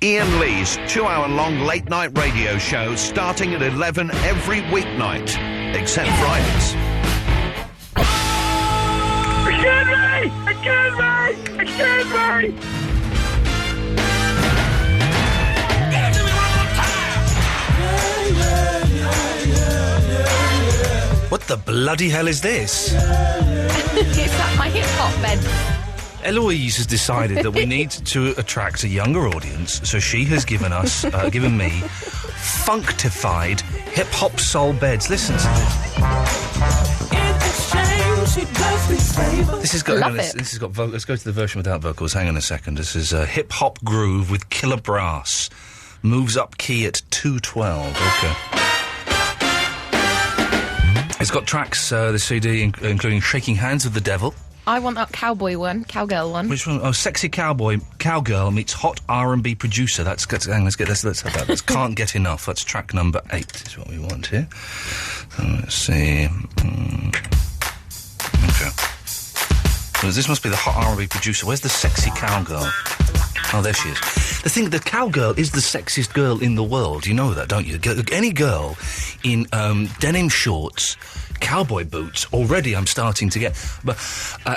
Iain Lee's 2-hour-long late-night radio show starting at 11 every weeknight, except Fridays. Excuse me! What the bloody hell is this? It's like my hip-hop bed. Eloise has decided that we need to attract a younger audience, so she has given me, functified hip-hop soul beds. Listen to this. This has got... let's go to the version without vocals. Hang on a second. This is a hip-hop groove with killer brass. Moves up key at 212. Okay. It's got tracks, the CD, including Shaking Hands with the Devil. I want that cowboy one, cowgirl one. Which one? Oh, Sexy Cowgirl meets Hot R&B Producer. Let's have that. That's Can't Get Enough. That's track number 8 is what we want here. So let's see. Okay. So this must be the Hot R&B Producer. Where's the Sexy Cowgirl? Oh, there she is. The cowgirl is the sexiest girl in the world. You know that, don't you? Any girl in denim shorts, cowboy boots, already I'm starting to get... But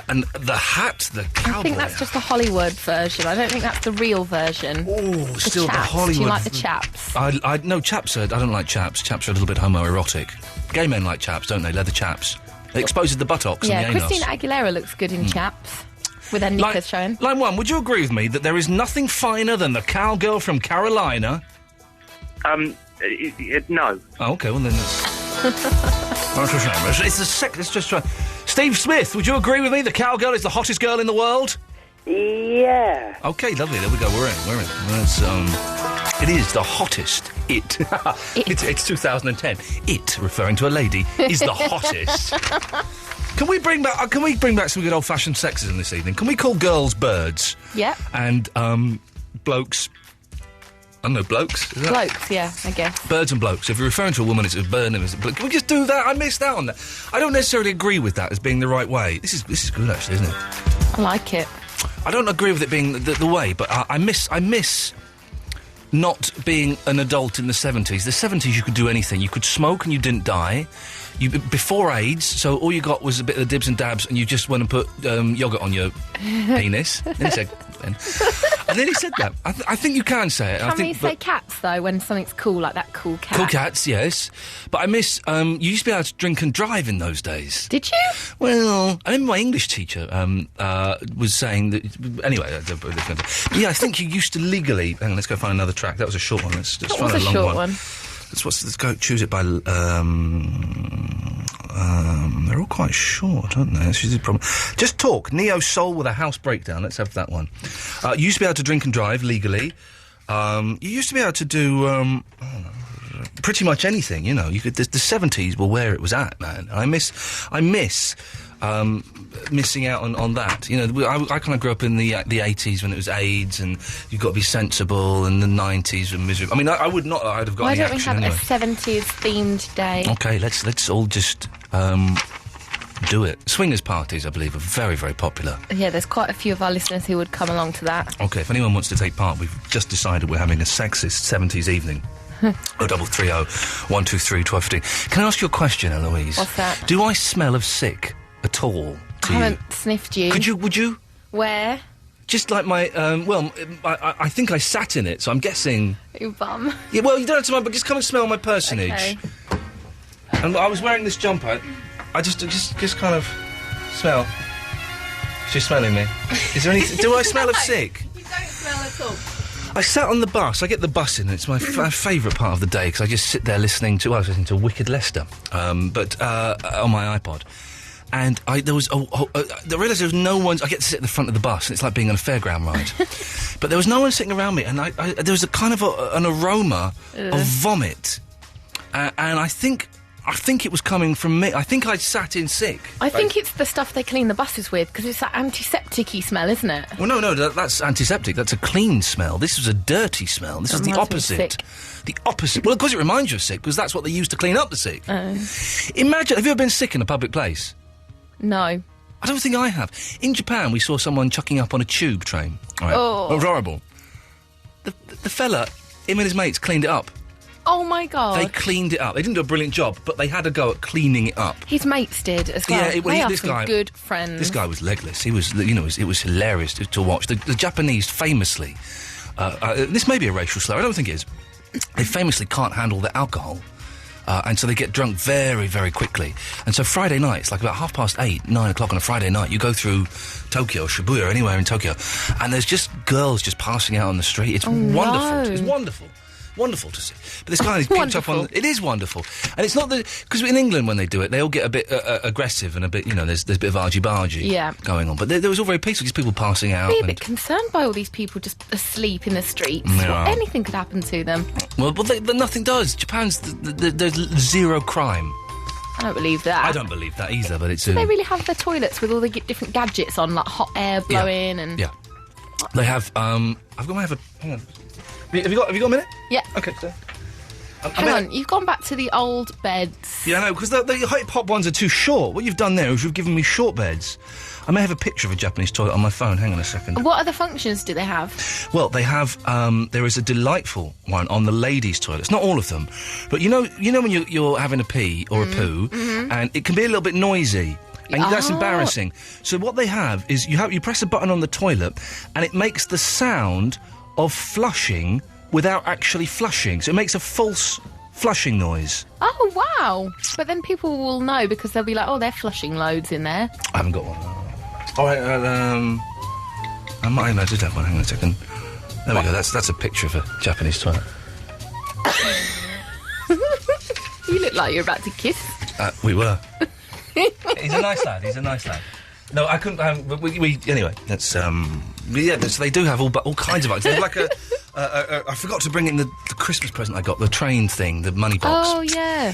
and the hat, the cowboy... I think that's just the Hollywood version. I don't think that's the real version. Oh, still the Hollywood... Do you like the chaps? No, chaps I don't like chaps. Chaps are a little bit homoerotic. Gay men like chaps, don't they? Leather chaps. It exposes the buttocks and the anus. Christina Aguilera looks good in chaps. With their knickers showing. Line 1, would you agree with me that there is nothing finer than the cowgirl from Carolina? No. Oh, OK, well then let's just try. Steve Smith, would you agree with me the cowgirl is the hottest girl in the world? Yeah. OK, lovely, there we go, we're in. That's, it is the hottest. It's 2010. It, referring to a lady, is the hottest. Can we bring back some good old-fashioned sexism this evening? Can we call girls birds? Yeah. And, blokes... I don't know, blokes? Is that? Blokes, yeah, I guess. Birds and blokes. If you're referring to a woman, it's a bird and it's a bloke. Can we just do that? I missed out on that. I don't necessarily agree with that as being the right way. This is good, actually, isn't it? I like it. I don't agree with it being the way, but I miss not being an adult in the 70s. The 70s, you could do anything. You could smoke and you didn't die. Before AIDS, so all you got was a bit of the dibs and dabs, and you just went and put yoghurt on your penis. Then he said, and then he said that. I think you can say it. Can we say cats though when something's cool, like that cool cat? Cool cats, yes. But I miss. You used to be able to drink and drive in those days. Did you? Well, I remember my English teacher was saying that. Anyway, yeah, I think you used to legally. Hang on, let's go find another track. That was a short one. Let's find a long one. Let's go choose it by. They're all quite short, aren't they? That's the problem. Just talk. Neo Soul with a house breakdown. Let's have that one. You used to be able to drink and drive legally. You used to be able to do pretty much anything. You know, you could. The 70s were where it was at, man. I miss missing out on that. You know, I kind of grew up in the 80s when it was AIDS and you've got to be sensible, and the 90s were miserable. I mean, I would not. I'd have got any action anyway. Why don't we have a 70s themed day? Okay, let's all just do it. Swingers parties, I believe, are very, very popular. Yeah, there's quite a few of our listeners who would come along to that. Okay, if anyone wants to take part, we've just decided we're having a sexist 70s evening. 0330 123 1215. Can I ask you a question, Eloise? What's that? Do I smell of sick at all to you? I haven't sniffed you. Would you? Where? Just like my, I think I sat in it, so I'm guessing... Your bum. Yeah, well, you don't have to mind, but just come and smell my personage. Okay. And I was wearing this jumper. I just kind of smell. She's smelling me. Is there anything... Do I smell of sick? You don't smell at all. I sat on the bus. I get the bus in. It's my favourite part of the day because I just sit there listening to... I was listening to Wicked Leicester, but on my iPod. And I realised there was no one... I get to sit at the front of the bus, and it's like being on a fairground ride. But there was no one sitting around me, and there was a kind of an aroma of vomit. And I think it was coming from me. I think I'd sat in sick. I think it's the stuff they clean the buses with, because it's that antiseptic-y smell, isn't it? Well, no, that's antiseptic. That's a clean smell. This was a dirty smell. This is the opposite. The opposite. Well, of course it reminds you of sick, because that's what they use to clean up the sick. Imagine, have you ever been sick in a public place? No. I don't think I have. In Japan, we saw someone chucking up on a tube train. Right? Oh. It was horrible. the fella, him and his mates cleaned it up. Oh my God. They cleaned it up. They didn't do a brilliant job, but they had a go at cleaning it up. His mates did as well. Yeah, they are this some guy, good friends. This guy was legless. He was, it was hilarious to watch. The Japanese famously, this may be a racial slur, I don't think it is, they famously can't handle the alcohol. And so they get drunk very, very quickly. And so Friday nights, like about 8:30, 9 o'clock on a Friday night, you go through Tokyo, Shibuya, anywhere in Tokyo, and there's just girls just passing out on the street. It's wonderful. No. It's wonderful. Wonderful to see. But this guy is picked up on... It is wonderful. And it's not that... Because in England, when they do it, they all get a bit aggressive and a bit, there's a bit of argy-bargy going on. But there was all very peaceful, just people passing out. I'd be a bit concerned by all these people just asleep in the streets. Yeah. Anything could happen to them. Well, but nothing does. Japan's... There's zero crime. I don't believe that. I don't believe that either, but it's... Do they really have their toilets with all the different gadgets on, like hot air blowing and... Yeah. They have... Hang on. Have you got a minute? Yeah. Okay, so... Hang on, you've gone back to the old beds. Yeah, no, because the hip-hop ones are too short. What you've done there is you've given me short beds. I may have a picture of a Japanese toilet on my phone. Hang on a second. What other functions do they have? Well, they have... there is a delightful one on the ladies' toilets. Not all of them. But you know when you're having a pee or a poo, and it can be a little bit noisy. And that's embarrassing. So what they have is you press a button on the toilet, and it makes the sound of flushing without actually flushing. So it makes a false flushing noise. Oh, wow. But then people will know because they'll be like, oh, they're flushing loads in there. I haven't got one. All right, I did have one. Hang on a second. There we go. That's a picture of a Japanese toilet. You look like you're about to kiss. We were. He's a nice lad. No, I couldn't. But we anyway. That's so they do have all kinds of items. They have like I forgot to bring in the Christmas present I got, the train thing, the money box. Oh yeah.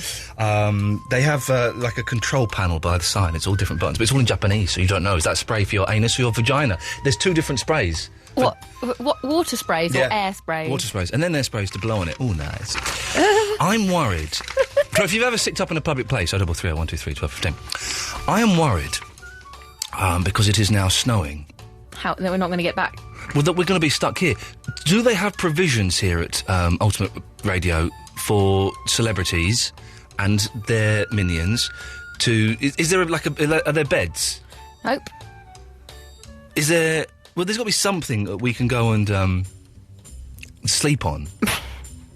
They have like a control panel by the side. It's all different buttons, but it's all in Japanese, so you don't know. Is that spray for your anus or your vagina? There's two different sprays. What water sprays or air sprays? Water sprays, and then air sprays to blow on it. Oh, nice. I'm worried. So if you've ever sicked up in a public place, 033 123 1215. I am worried because it is now snowing. How? That we're not going to get back. Well, that we're going to be stuck here. Do they have provisions here at Ultimate Radio for celebrities and their minions to... Is there are there beds? Nope. Is there... Well, there's got to be something that we can go and sleep on.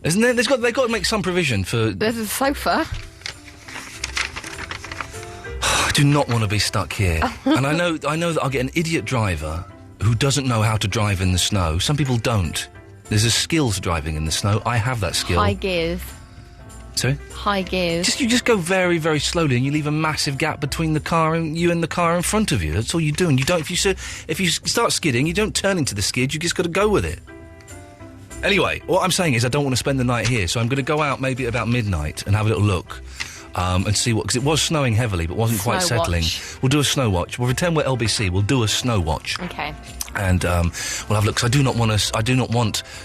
Isn't there? They've got to make some provision for... There's a sofa. I do not want to be stuck here. And I know that I'll get an idiot driver who doesn't know how to drive in the snow. Some people don't. There's a skill to driving in the snow. I have that skill. High gears. Sorry? High gears. You just go very, very slowly, and you leave a massive gap between the car and you and the car in front of you. That's all you do. And you don't. If you start skidding, you don't turn into the skid. You just got to go with it. Anyway, what I'm saying is I don't want to spend the night here, so I'm going to go out maybe at about midnight and have a little look. And see what... Because it was snowing heavily, but wasn't quite settling. We'll do a snow watch. We'll pretend we're LBC. We'll do a snow watch. Okay. And we'll have a look, because I do not want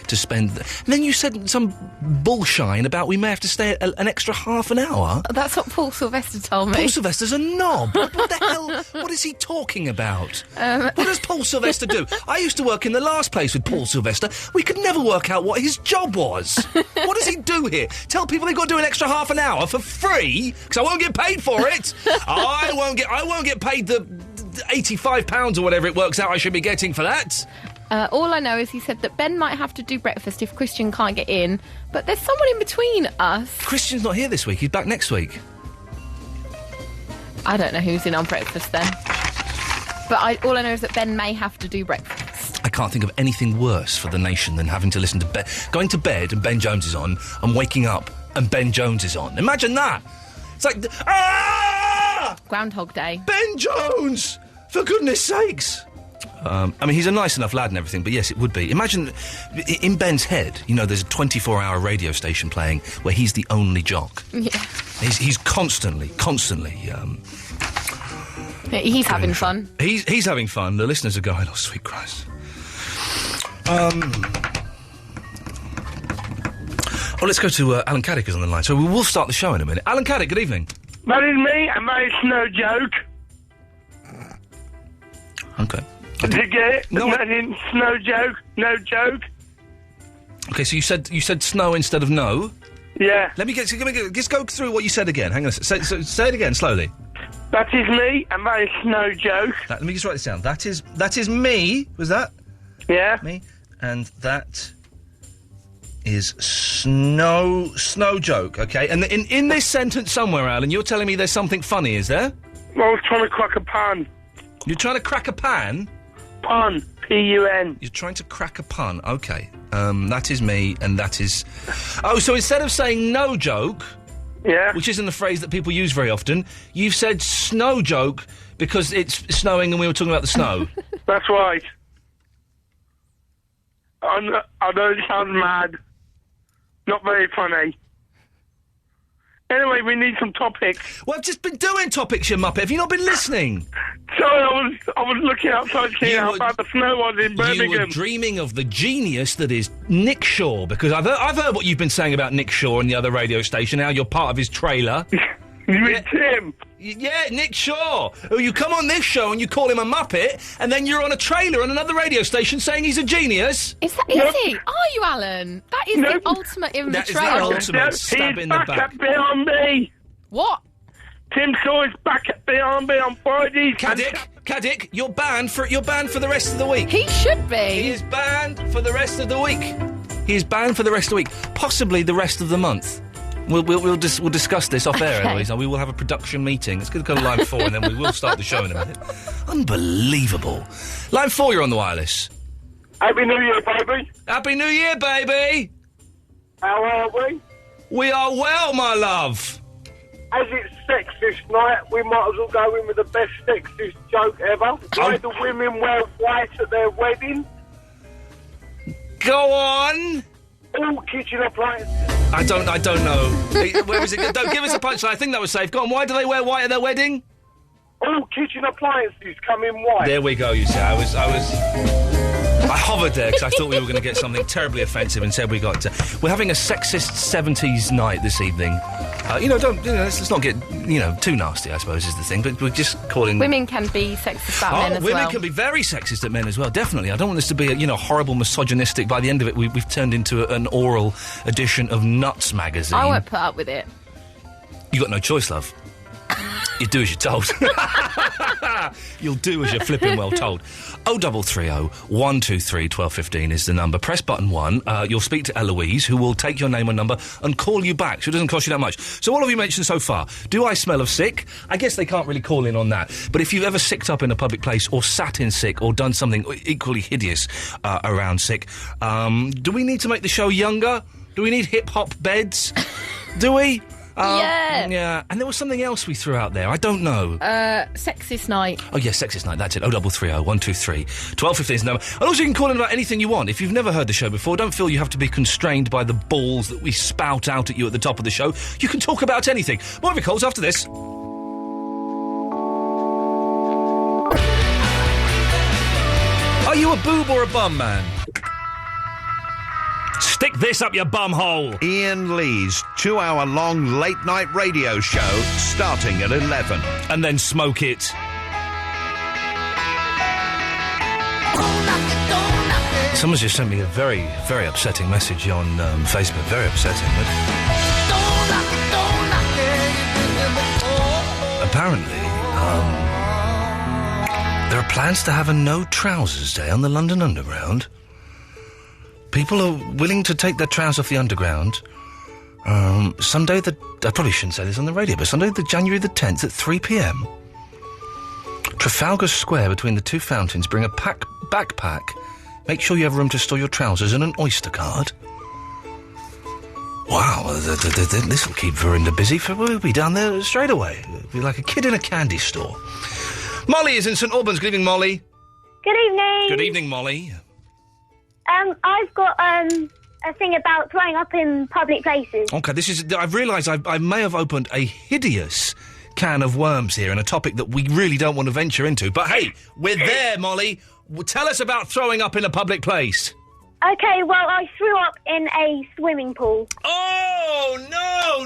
to spend... And then you said some bullshine about we may have to stay an extra half an hour. That's what Paul Sylvester told me. Paul Sylvester's a knob. What the hell? What is he talking about? What does Paul Sylvester do? I used to work in the last place with Paul Sylvester. We could never work out what his job was. What does he do here? Tell people they've got to do an extra half an hour for free, because I won't get paid for it. I won't get paid the £85 or whatever it works out I should be getting for that. All I know is he said that Ben might have to do breakfast if Christian can't get in, but there's someone in between us. Christian's not here this week. He's back next week. I don't know who's in on breakfast then. But all I know is that Ben may have to do breakfast. I can't think of anything worse for the nation than having to listen to going to bed and Ben Jones is on, and waking up and Ben Jones is on. Imagine that. It's like... Groundhog Day. Ben Jones! For goodness sakes! I mean, he's a nice enough lad and everything, but yes, it would be. Imagine, in Ben's head, there's a 24-hour radio station playing where he's the only jock. Yeah. He's constantly... He's having fun. He's having fun. The listeners are going, oh, sweet Christ. Oh, let's go to Alan Caddick is on the line. So we'll start the show in a minute. Alan Caddick, good evening. Marry me and my snow joke. Okay. Did you get it? No. Snow joke? No joke? Okay, so you said snow instead of no. Yeah. Let me just go through what you said again. Hang on. Say it again slowly. That is me, and that is no joke. Let me just write this down. That is me. Was that? Yeah. Me. And that is snow joke. Okay. And in this sentence somewhere, Alan, you're telling me there's something funny, is there? I was trying to crack a pan. You're trying to crack a pan? Pun. P-U-N. You're trying to crack a pun. Okay. That is me, and that is... Oh, so instead of saying no joke... Yeah. Which isn't a phrase that people use very often, you've said snow joke because it's snowing and we were talking about the snow. That's right. I know it sounds mad. Not very funny. Anyway, we need some topics. Well, I've just been doing topics, you muppet. Have you not been listening? Sorry, I was looking outside seeing how bad the snow was in Birmingham. You were dreaming of the genius that is Nick Shaw, because I've heard what you've been saying about Nick Shaw on the other radio station, how you're part of his trailer. You mean Tim? Yeah, Nick Shaw. Oh, you come on this show and you call him a muppet, and then you're on a trailer on another radio station saying he's a genius. Is he? Are you, Alan? That is the ultimate in That betrayal. is the ultimate stab in the back. He's back at Beyond Me. What? Tim Shaw is back at Beyond Me on Fridays. Caddick, you're banned for the rest of the week. He should be. He is banned for the rest of the week. He is banned for the rest of the week, possibly the rest of the month. We'll discuss this off air, Eloise. We will have a production meeting. It's going to go to line 4, and then we will start the show in a minute. Unbelievable. Line 4, you're on the wireless. Happy New Year, baby. Happy New Year, baby. How are we? We are well, my love. As it's sexist night, we might as well go in with the best sexist joke ever. Why do women wear white at their wedding? Go on. All kitchen appliances. I don't know. Where is it? Don't give us a punchline. I think that was safe. Go on. Why do they wear white at their wedding? All kitchen appliances come in white. There we go. You see, I hovered there because I thought we were going to get something terribly offensive. Instead, we got. We're having a sexist 70s night this evening. Let's not get too nasty. I suppose is the thing. But we're just calling. Women can be sexist about men as well. Women can be very sexist at men as well. Definitely. I don't want this to be a horrible misogynistic. By the end of it, we've turned into an oral edition of Nuts magazine. I won't put up with it. You got no choice, love. You do as you're told. You'll do as you're flipping well told. 0330 123 1215 is the number. Press button 1. You'll speak to Eloise, who will take your name and number and call you back, so it doesn't cost you that much. So what have you mentioned so far? Do I smell of sick? I guess they can't really call in on that. But if you've ever sicked up in a public place or sat in sick or done something equally hideous around sick, do we need to make the show younger? Do we need hip-hop beds? Do we? Yeah. And there was something else we threw out there. I don't know. Sexist night. Oh, yes, sexist night. That's it. 0330 123 1215 is the number. And also you can call in about anything you want. If you've never heard the show before, don't feel you have to be constrained by the balls that we spout out at you at the top of the show. You can talk about anything. More of your calls after this. Are you a boob or a bum man? Stick this up your bum hole. Iain Lee's 2-hour-long late-night radio show starting at 11. And then smoke it. Someone's just sent me a very, very upsetting message on Facebook. Very upsetting. Apparently, there are plans to have a no trousers day on the London Underground. People are willing to take their trousers off the Underground. Sunday I probably shouldn't say this on the radio, but Sunday January the 10th at 3 p.m. Trafalgar Square between the two fountains. Bring a backpack. Make sure you have room to store your trousers and an Oyster card. Wow, this will keep Verinda busy. We'll be down there straight away. It'll be like a kid in a candy store. Molly is in St Albans. Good evening, Molly. Good evening. Good evening, Molly. I've got a thing about throwing up in public places. Okay, I've realised I may have opened a hideous can of worms here, and a topic that we really don't want to venture into. But hey, we're there, Molly. Tell us about throwing up in a public place. Okay, well, I threw up in a swimming pool. Oh, no,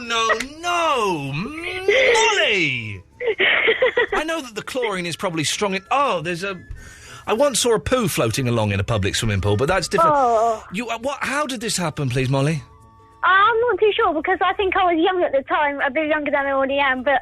Molly! I know that the chlorine is probably strong in... Oh, there's a... I once saw a poo floating along in a public swimming pool, but that's different. Oh. How did this happen, please, Molly? I'm not too sure because I think I was young at the time, a bit younger than I already am, but,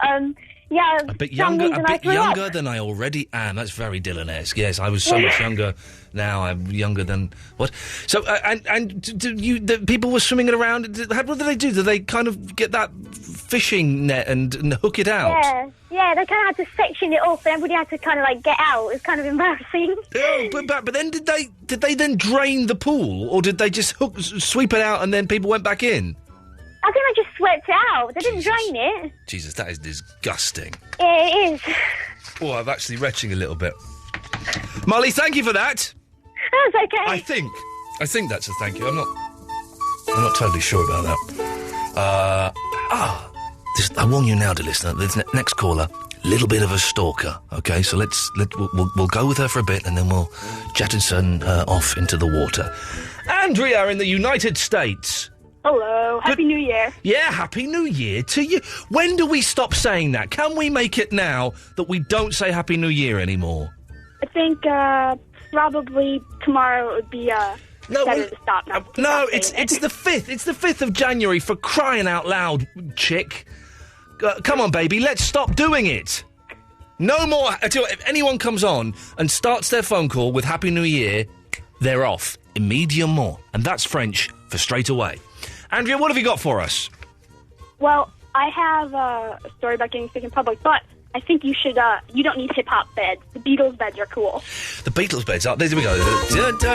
yeah. A bit younger than I already am. That's very Dylan-esque. Yes, I was so much younger. Now I'm younger than what? So the people were swimming it around. What did they do? Did they kind of get that fishing net and hook it out? Yeah. They kind of had to section it off, and everybody had to kind of like get out. It was kind of embarrassing. Oh, but then did they then drain the pool, or did they just sweep it out and then people went back in? I think I just swept it out. They didn't drain it. Jesus, that is disgusting. Yeah, it is. Oh, I'm actually retching a little bit. Molly, thank you for that. That's okay. I think that's a thank you. I'm not totally sure about that. I warn you now, dear listener. This next caller, little bit of a stalker. Okay, so we'll go with her for a bit, and then we'll jettison her off into the water. Andrea in the United States. Hello. Happy New Year. Yeah, Happy New Year to you. When do we stop saying that? Can we make it now that we don't say Happy New Year anymore? I think probably tomorrow would be better to stop now. No, it's the 5th. It's the 5th of January, for crying out loud, chick. Come on, baby, let's stop doing it. No more. If anyone comes on and starts their phone call with Happy New Year, they're off. Immediatement. And that's French for straight away. Andrea, what have you got for us? Well, I have a story about getting sick in public, but I think you should, you don't need hip-hop beds. The Beatles beds are cool. The Beatles beds are... There we go.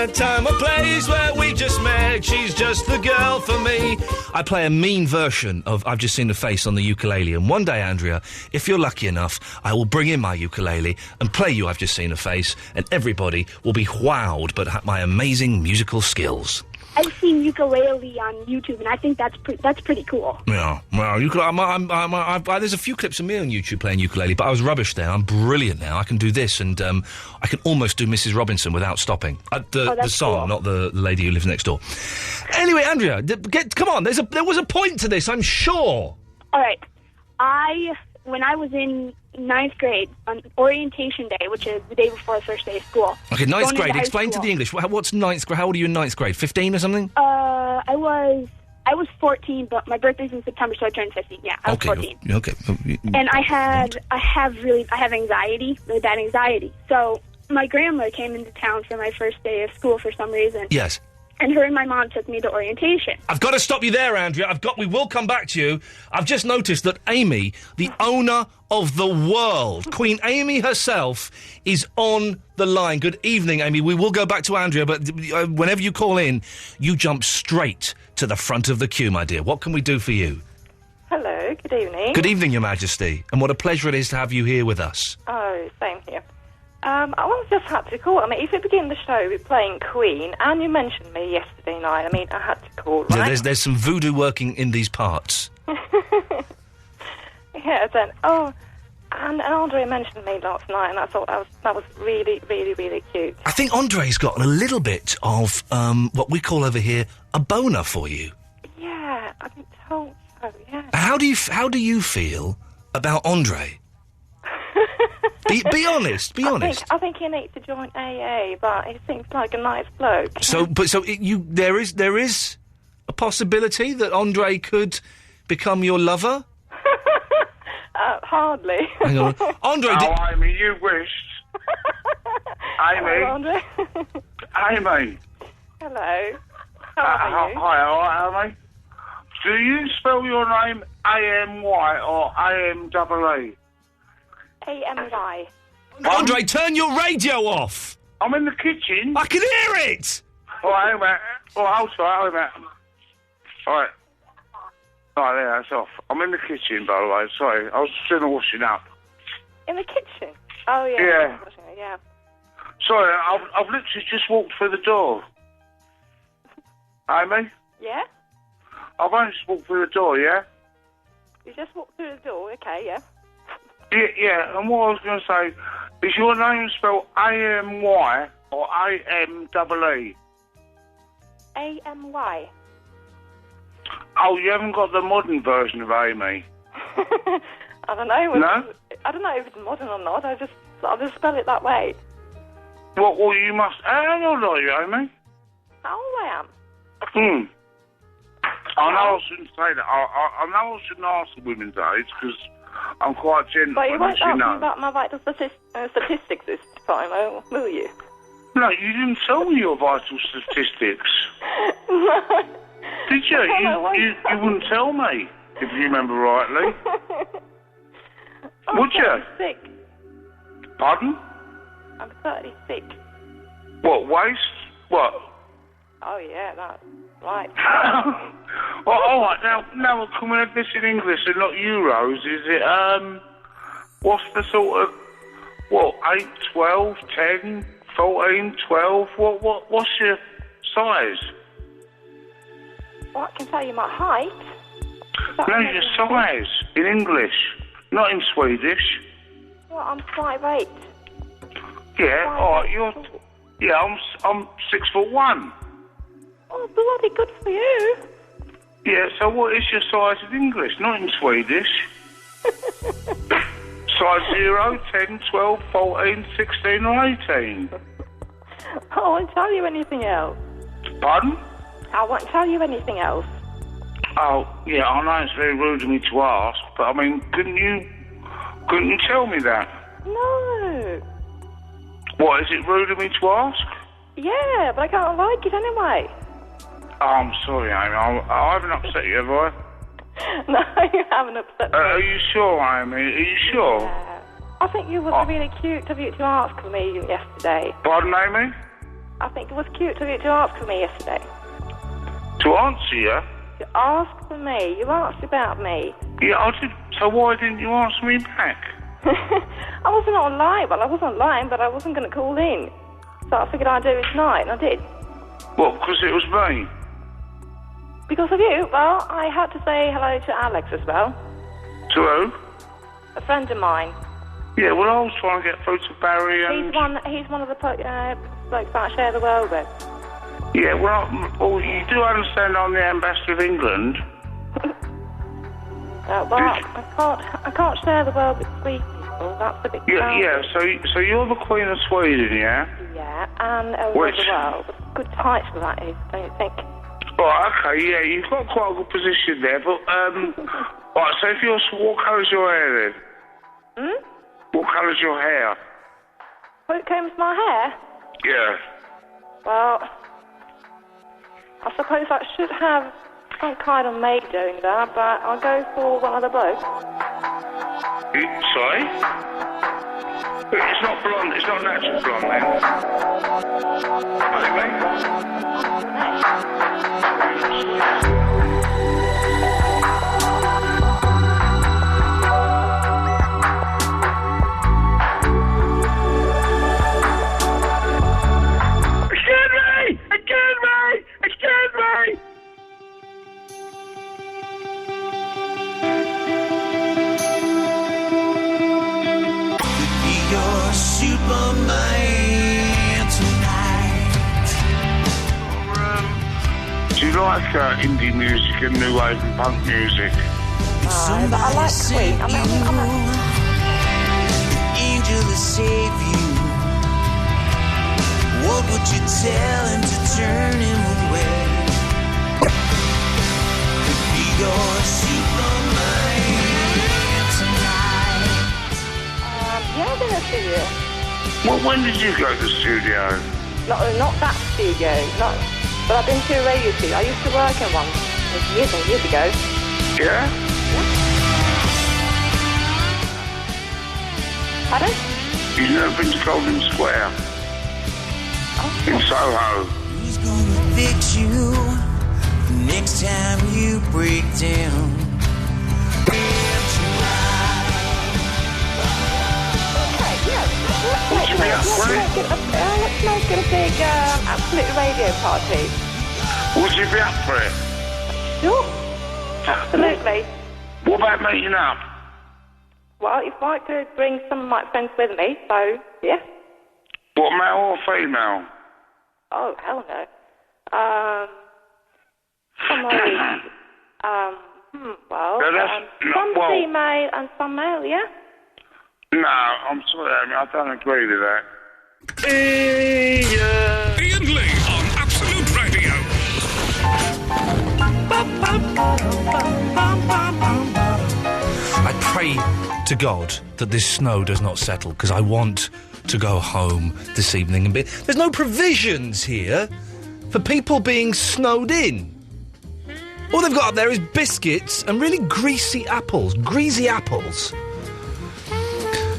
Time or place where we just met. She's just the girl for me. I play a mean version of I've Just Seen a Face on the ukulele. And one day, Andrea, if you're lucky enough, I will bring in my ukulele and play you I've Just Seen a Face. And everybody will be wowed by my amazing musical skills. I've seen ukulele on YouTube, and I think that's pretty cool. Yeah, well, there's a few clips of me on YouTube playing ukulele, but I was rubbish there. I'm brilliant now. I can do this, and I can almost do Mrs. Robinson without stopping. The song, cool. Not the lady who lives next door. Anyway, Andrea, come on. There was a point to this, I'm sure. All right. When I was in 9th grade, on orientation day, which is the day before the first day of school. Okay, 9th grade. Explain to the English. What's 9th grade? How old are you in 9th grade? 15 or something? I was 14, but my birthday's in September, so I turned 15. Yeah, I was 14. Okay. And I have anxiety, really bad anxiety. So my grandmother came into town for my first day of school for some reason. Yes. And her and my mom took me to orientation. I've got to stop you there, Andrea. We will come back to you. I've just noticed that Amy, the owner of the world, Queen Amy herself, is on the line. Good evening, Amy. We will go back to Andrea, but whenever you call in, you jump straight to the front of the queue, my dear. What can we do for you? Hello, good evening. Good evening, Your Majesty. And what a pleasure it is to have you here with us. Oh, same here. I was just had to call. I mean, if you begin the show with playing Queen, and you mentioned me yesterday night, I mean, I had to call, right? Yeah, there's some voodoo working in these parts. Yeah, then, and Andre mentioned me last night, and I thought that was really, really, really cute. I think Andre's got a little bit of what we call over here a boner for you. Yeah, I've been told so, yeah. How do you feel about Andre? Be honest. Be honest. I think he needs to join AA, but he seems like a nice bloke. There is a possibility that Andre could become your lover. Hardly. Hang on, Andre. Amy, you wished. Amy. Hello, Andre. Amy. Hello. How are you? Hi, all right, Amy. Do you spell your name A-M-Y or A-M-E-E? A-M-Y. Andre, turn your radio off! I'm in the kitchen. I can hear it! All right, mate. All right, All right. All right, there, that's off. I'm in the kitchen, by the way. Sorry, I was still washing up. In the kitchen? Oh, yeah. Yeah. Yeah. Sorry, I've literally just walked through the door. Amy? Yeah? I've only just walked through the door, yeah? You just walked through the door, okay, yeah? Yeah, and what I was going to say, is your name spelled A-M-Y or A-M-E-E? A-M-Y. Oh, you haven't got the modern version of Amy? I don't know. No? I don't know if it's modern or not. I'll just spell it that way. Well, you must... How old are you, Amy? How old I am? I know I shouldn't say that. I know I shouldn't ask the women's age, because I'm quite gentle. But you won't as ask you know. me about my vital statistics this time, will you? No, you didn't tell me your vital statistics. No. Did you? You wouldn't tell me, if you remember rightly. Would you? 36. Pardon? I'm 36. What, waist? What? Oh, yeah, that's right. Well, all right, now can we have this in English and not euros? Is it, what's the sort of, 8, 12, 10, 14, 12? What's your size? Well, I can tell you my height. No, your size in English, not in Swedish. Well, I'm 5'8". Yeah, all right, I'm 6'1". Oh, bloody good for you. Yeah, so what is your size in English, not in Swedish? Size 0, 10, 12, 14, 16 or 18? I won't tell you anything else. Pardon? I won't tell you anything else. Oh, yeah, I know it's very rude of me to ask, but I mean, couldn't you tell me that? No. What, is it rude of me to ask? Yeah, but I can't like it anyway. Oh, I'm sorry, Amy. I haven't upset you, have I? No, you haven't upset me. Are you sure, Amy? Are you sure? Yeah. I think it was really cute of you to ask for me yesterday. Pardon, Amy? I think it was cute of you to ask for me yesterday. To answer you? To ask for me. You asked about me. Yeah, I did. So why didn't you answer me back? I wasn't online. Well, I was online, but I wasn't going to call in. So I figured I'd do it tonight, and I did. What, because it was me? Because of you? Well, I had to say hello to Alex as well. To who? A friend of mine. Yeah, well, I was trying to get through to Barry and... He's one of the blokes that I share the world with. Yeah, well, you do understand I'm the ambassador of England. I can't share the world with Swedish people. That's a bit. Yeah. So you're the Queen of Sweden, yeah? Yeah, and Elder of the world. Good title that is, don't you think? Right, okay, yeah, you've got quite a good position there, but right. So what colour's your hair then? What colour's your hair? What combs my hair? Yeah. Well, I suppose I should have some kind of maid doing that, but I'll go for one of the blokes. Sorry? It's not blonde, it's not natural blonde then. Excuse me! You're Superman tonight. Do you like indie music and new wave and punk music? But I like Queen. I'm an angel to save you. What would you tell him to turn him away? Could be your Superman tonight. Yeah, I've been in the studio. Well, when did you go to the studio? Not that studio. But I've been to a radio studio. I used to work in one years and years ago. Yeah? Pardon? You've never been to Golden Square? In Soho. Who's gonna fix you the next time you break down? Let's make it a big absolute radio party. Would you be up for it? Sure. Absolutely. What about meeting up? Well, if I could bring some of my friends with me, so, yeah. What, male or female? Oh, hell no. Some female and some male, yeah? No, I'm sorry, I don't agree with that. Iain Lee on Absolute Radio. I pray to God that this snow does not settle, because I want to go home this evening and be... There's no provisions here for people being snowed in. All they've got up there is biscuits and really greasy apples.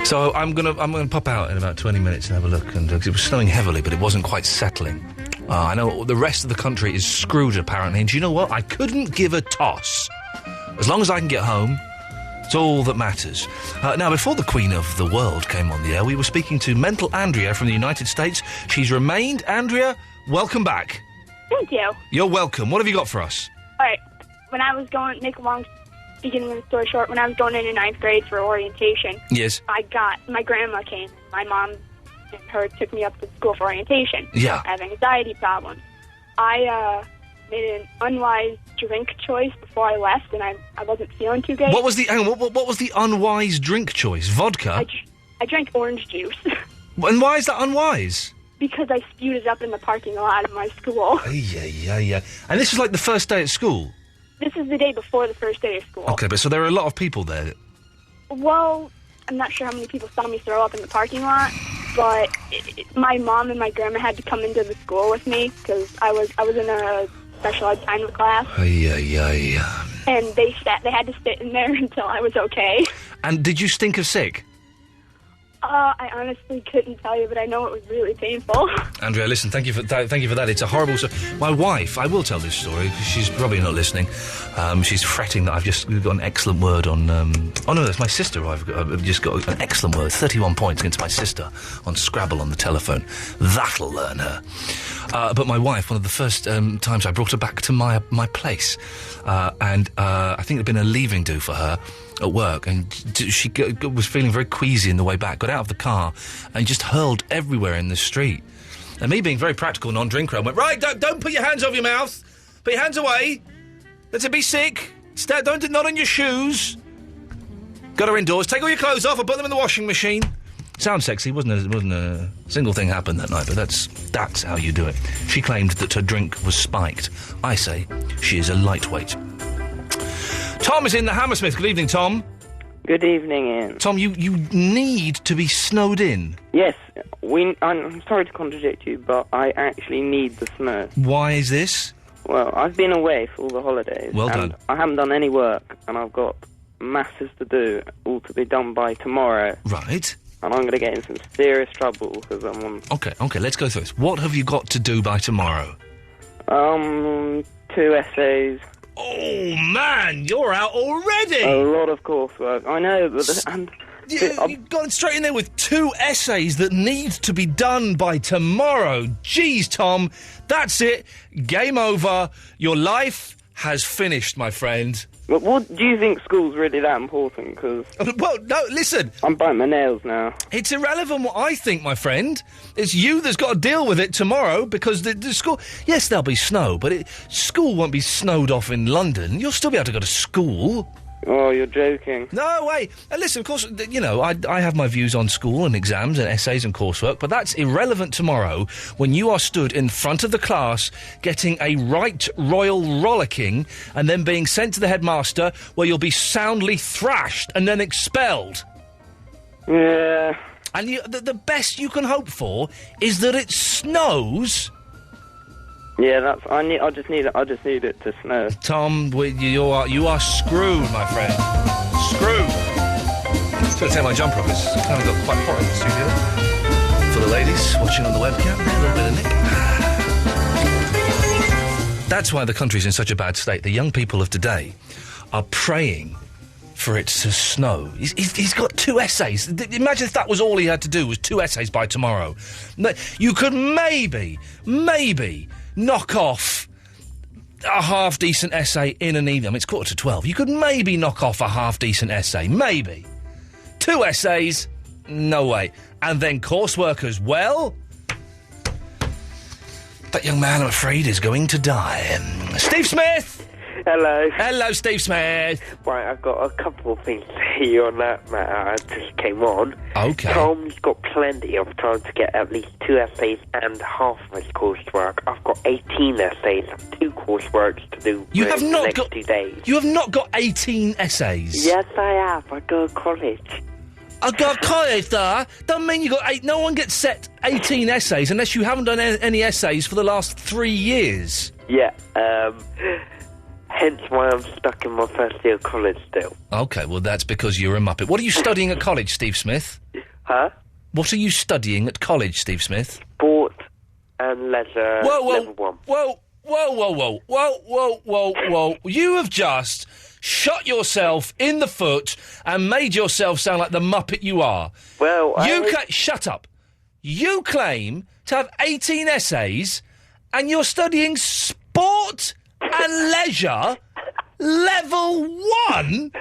So I'm gonna pop out in about 20 minutes and have a look, and it was snowing heavily, but it wasn't quite settling. I know the rest of the country is screwed, apparently, and do you know what? I couldn't give a toss. As long as I can get home, it's all that matters. Now, before the Queen of the World came on the air, we were speaking to Mental Andrea from the United States. She's remained. Andrea, welcome back. Thank you. You're welcome. What have you got for us? All right. When I was going, beginning of the story short, when I was going into 9th grade for orientation, yes, my grandma came. My mom and her took me up to school for orientation. Yeah. I have anxiety problems. I made an unwise drink choice before I left, and I wasn't feeling too good. What was the what was the unwise drink choice? Vodka? I drank orange juice. And why is that unwise? Because I spewed it up in the parking lot of my school. Yeah. And this was like the first day at school? This is the day before the first day of school. Okay, but so there are a lot of people there? Well, I'm not sure how many people saw me throw up in the parking lot, but my mom and my grandma had to come into the school with me because I was in a special ed time class. Yeah. And they had to sit in there until I was okay. And did you stink of sick? I honestly couldn't tell you, but I know it was really painful. Andrea, listen, thank you for that. It's a horrible story. My wife, I will tell this story, because she's probably not listening. She's fretting that I've just got an excellent word on... oh, no, that's my sister. I've just got an excellent word, 31 points against my sister on Scrabble on the telephone. That'll learn her. But my wife, one of the first times I brought her back to my place, and I think it had been a leaving do for her at work, and she was feeling very queasy in the way back, got out of the car and just hurled everywhere in the street. And me being very practical non-drinker, I went, right, don't put your hands over your mouth, put your hands away, let her be sick, not on your shoes. Got her indoors, take all your clothes off and put them in the washing machine. Sounds sexy, wasn't a single thing happened that night, but that's how you do it. She claimed that her drink was spiked. I say she is a lightweight. Tom is in the Hammersmith. Good evening, Tom. Good evening, Ian. Tom, you need to be snowed in. Yes, I'm sorry to contradict you, but I actually need the snow. Why is this? Well, I've been away for all the holidays. Well done. I haven't done any work, and I've got masses to do, all to be done by tomorrow. Right. And I'm going to get in some serious trouble because I'm on... Okay, let's go through this. What have you got to do by tomorrow? 2 essays. Oh, man, you're out already! A lot of coursework. I know, but... You've gone straight in there with 2 essays that need to be done by tomorrow. Jeez, Tom, that's it. Game over. Your life has finished, my friend. But what do you think school's really that important? Because well, no, listen. I'm biting my nails now. It's irrelevant what I think, my friend. It's you that's got to deal with it tomorrow, because the school... Yes, there'll be snow, but school won't be snowed off in London. You'll still be able to go to school. Oh, you're joking. No way. Listen, of course, I have my views on school and exams and essays and coursework, but that's irrelevant tomorrow when you are stood in front of the class getting a right royal rollicking and then being sent to the headmaster where you'll be soundly thrashed and then expelled. Yeah. And the best you can hope for is that it snows... Yeah, I just need it to snow. Tom, you are screwed, my friend. Screwed. I'm just going to take my jumper off. It's kind of got quite hot in the studio. For the ladies watching on the webcam, a little bit of nick. That's why the country's in such a bad state. The young people of today are praying for it to snow. He's got 2 essays. Imagine if that was all he had to do, was 2 essays by tomorrow. You could maybe knock off a half-decent essay in an evening. I mean, it's 11:45. You could maybe knock off a half-decent essay. Maybe. 2 essays? No way. And then coursework as well? That young man, I'm afraid, is going to die. Steve Smith! Hello. Hello, Steve Smith. Right, I've got a couple of things to say on that matter. I just came on. Okay. Tom's got plenty of time to get at least 2 essays and half of his coursework. I've got 18 essays and 2 courseworks to do You have in the not next got 2 days. You have not got 18 essays. Yes, I have. I go to college. I got college, though. Don't mean you got 8. No one gets set 18 essays unless you haven't done any essays for the last 3 years. Yeah, hence why I'm stuck in my first year of college still. Okay, well, that's because you're a muppet. What are you studying at college, Steve Smith? Huh? What are you studying at college, Steve Smith? Sport and leisure level 1. Whoa. You have just shot yourself in the foot and made yourself sound like the muppet you are. Well, Shut up. You claim to have 18 essays and you're studying sport and leisure level 1?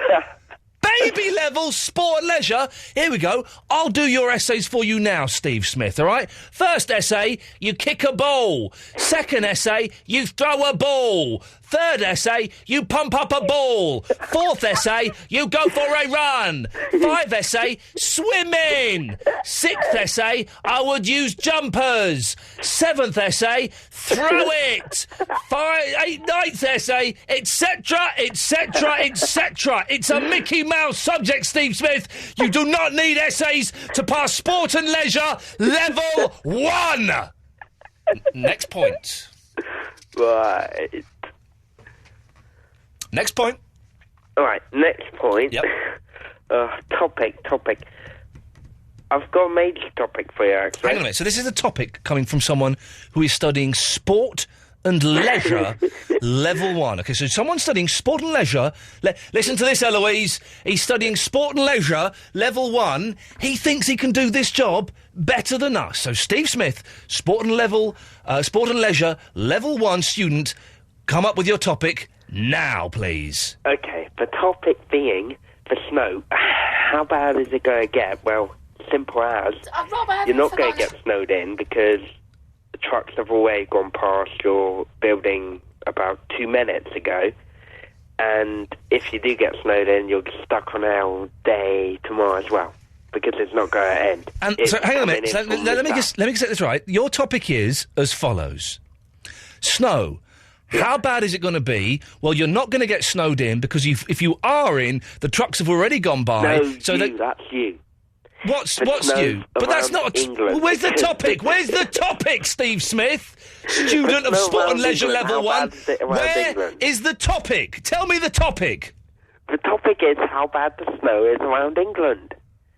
Baby level sport and leisure. Here we go. I'll do your essays for you now, Steve Smith, all right? First essay, you kick a ball. Second essay, you throw a ball. Third essay, you pump up a ball. Fourth essay, you go for a run. 5 essay, swimming. 6th essay, I would use jumpers. 7th essay, throw it. 9th essay, etc., etc., etc. It's a Mickey Mouse subject, Steve Smith. You do not need essays to pass sport and leisure level 1. Next point. Right. Next point. All right, next point. Yep. Topic. I've got a major topic for you, actually. Hang on a minute. So this is a topic coming from someone who is studying sport and leisure level 1. Okay, so someone studying sport and leisure. Listen to this, Eloise. He's studying sport and leisure level 1. He thinks he can do this job better than us. So Steve Smith, sport and leisure level 1 student, come up with your topic now, please. Okay, the topic being the snow. How bad is it going to get? Well, simple as. You're not going to get snowed in because the trucks have already gone past your building about 2 minutes ago. And if you do get snowed in, you're stuck on air all day tomorrow as well. Because it's not going to end. And so, hang on a minute. So, let me just get this right. Your topic is as follows: snow. How bad is it going to be? Well, you're not going to get snowed in because if you are in, the trucks have already gone by. No, so that's you. What's you? But that's not. Where's the topic? Where's the topic, Steve Smith? Student of sport and leisure level 1. Where is the topic? Tell me the topic. The topic is how bad the snow is around England.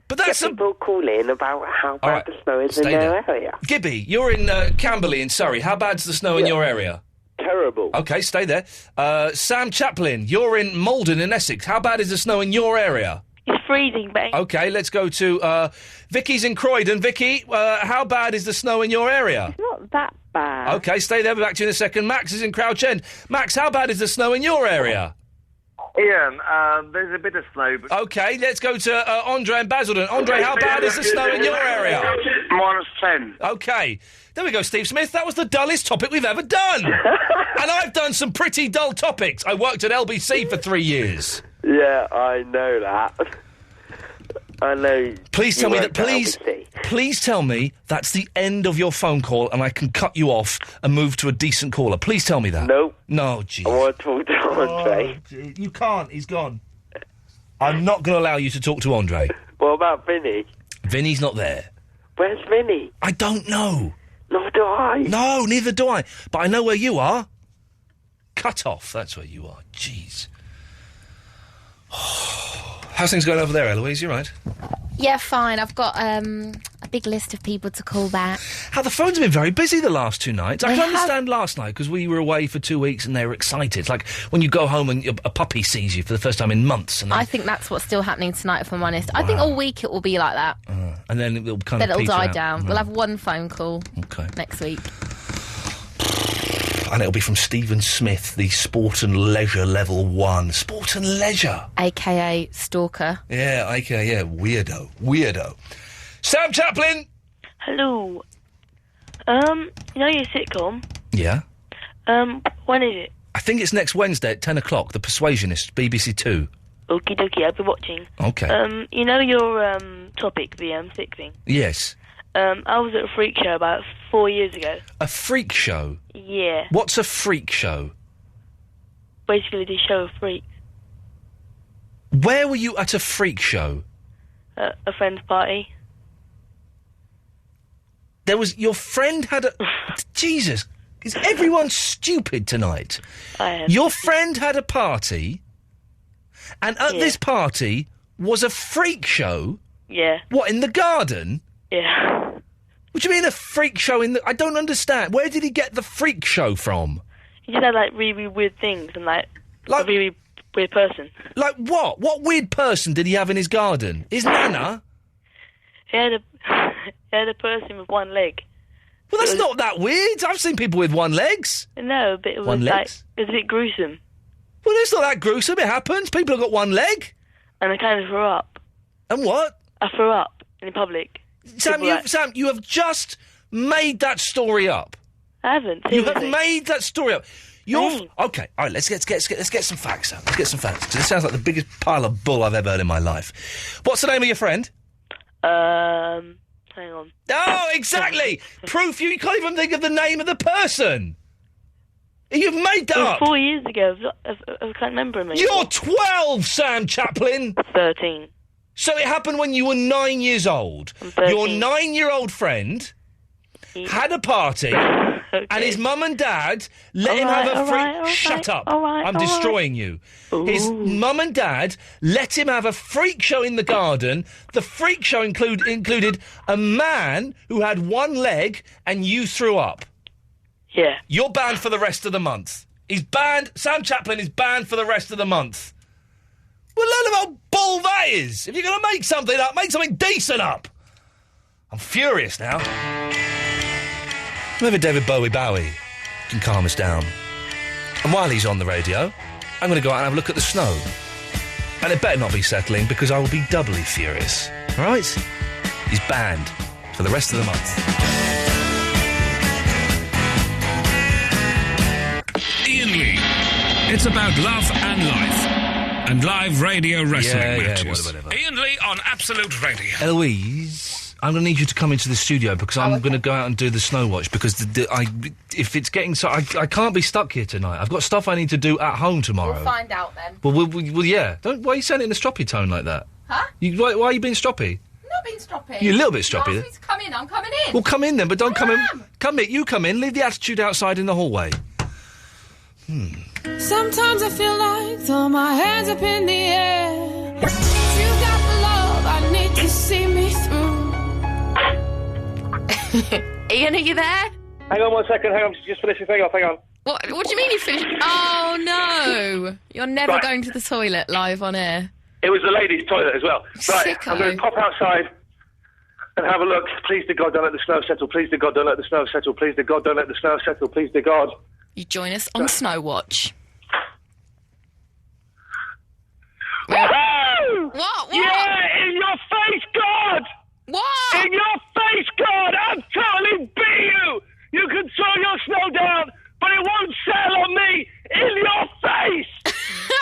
But that's people call in about how bad the snow is in their area. Gibby, you're in Camberley in Surrey. How bad's the snow in your area? Terrible. Okay, stay there. Sam Chaplin, you're in Malden in Essex. How bad is the snow in your area? It's freezing, mate. Okay, let's go to Vicky's in Croydon. Vicky, how bad is the snow in your area? It's not that bad. Okay, stay there. We'll be back to you in a second. Max is in Crouch End. Max, how bad is the snow in your area? Ian, there's a bit of snow. But... Okay, let's go to Andre and Basildon. Andre, how bad is the snow in your area? -10. Okay. There we go, Steve Smith. That was the dullest topic we've ever done. And I've done some pretty dull topics. I worked at LBC for 3 years. Yeah, I know that. I know. Please tell me that. Please tell me that's the end of your phone call, and I can cut you off and move to a decent caller. Please tell me that. Nope. No, jeez. I want to talk to Andre. You can't. He's gone. I'm not going to allow you to talk to Andre. What about Vinny? Vinny's not there. Where's Vinny? I don't know. Nor do I. No, neither do I. But I know where you are. Cut off. That's where you are. Jeez. How's things going over there, Eloise? You right? Yeah, fine. I've got a big list of people to call back. How the phones have been very busy the last 2 nights. I can understand last night because we were away for 2 weeks and they were excited. It's like when you go home and a puppy sees you for the first time in months. And I think that's what's still happening tonight, if I'm honest. Wow. I think all week it will be like that. And then it'll kind of then it'll die out. down. Right. We'll have one phone call next week. And it'll be from Stephen Smith, the Sport and Leisure Level 1. Sport and Leisure. A.K.A. Stalker. Yeah, A.K.A. Weirdo. Sam Chaplin! Hello. You know your sitcom? Yeah? When is it? I think it's next Wednesday at 10 o'clock, The Persuasionist, BBC Two. Okie dokie, I'll be watching. Okay. You know your topic, the sick thing? Yes. I was at a freak show about 4 years ago. A freak show? Yeah. What's a freak show? Basically, the show of freaks. Where were you at a freak show? A friend's party. There was... Your friend had a... Jesus, is everyone stupid tonight? I am. Your friend had a party, and at this party was a freak show? Yeah. What, in the garden? Yeah. What do you mean a freak show in the... I don't understand. Where did he get the freak show from? He just had, like, really weird things and, like a really weird person. Like what? What weird person did he have in his garden? His nana? He had a person with one leg. Well, that's not that weird. I've seen people with one legs. No, but it was One like... legs? It was a bit gruesome. Well, it's not that gruesome. It happens. People have got one leg. And I kind of threw up. And what? I threw up in public. Sam, you have just made that story up. I haven't. You seriously. have made that story up. Okay, all right. Let's get some facts out. Let's get some facts, because it sounds like the biggest pile of bull I've ever heard in my life. What's the name of your friend? Hang on. Oh, exactly. Proof you can't even think of the name of the person. You've made that up. 4 years ago. I can't remember him anymore. You're 12, Sam Chaplin. 13. So it happened when you were 9 years old. I'm 13. Your 9-year-old friend had a party, and his mum and dad let him have a freak... Shut up. I'm destroying you. His mum and dad let him have a freak show in the garden. The freak show included a man who had one leg, and you threw up. Yeah. You're banned for the rest of the month. He's banned... Sam Chaplin is banned for the rest of the month. Well, learn about bull that is. If you're going to make something up, make something decent up. I'm furious now. Maybe David Bowie can calm us down. And while he's on the radio, I'm going to go out and have a look at the snow. And it better not be settling, because I will be doubly furious. All right? He's banned for the rest of the month. Iain Lee. It's about love and life. And live radio wrestling matches. Whatever. Iain Lee on Absolute Radio. Eloise, I'm going to need you to come into the studio, because I'm going to go out and do the snow watch, because if it's getting so... I can't be stuck here tonight. I've got stuff I need to do at home tomorrow. We'll find out then. Well, yeah. Why are you saying it in a stroppy tone like that? Huh? Why are you being stroppy? I'm not being stroppy. You're a little bit stroppy. You asked me to come in, I'm coming in. Well, come in then, but don't come in. Come in, you come in, leave the attitude outside in the hallway. Sometimes I feel like throw my hands up in the air. If you got the love I need to see me through. Iain, are you there? Hang on 1 second, hang on, just finish the thing off, hang on. What do you mean you finished? Oh, no. You're never going to the toilet live on air. It was the ladies' toilet as well. Right, Sicko. I'm going to pop outside and have a look. Please to God, don't let the snow settle. Please to God, don't let the snow settle. Please to God, don't let the snow settle. Please to God. You join us on Snow Watch. Woohoo! What? Yeah, in your face, God! What? In your face, God! I'll totally beat you! You can throw your snow down, but it won't settle on me! In your face!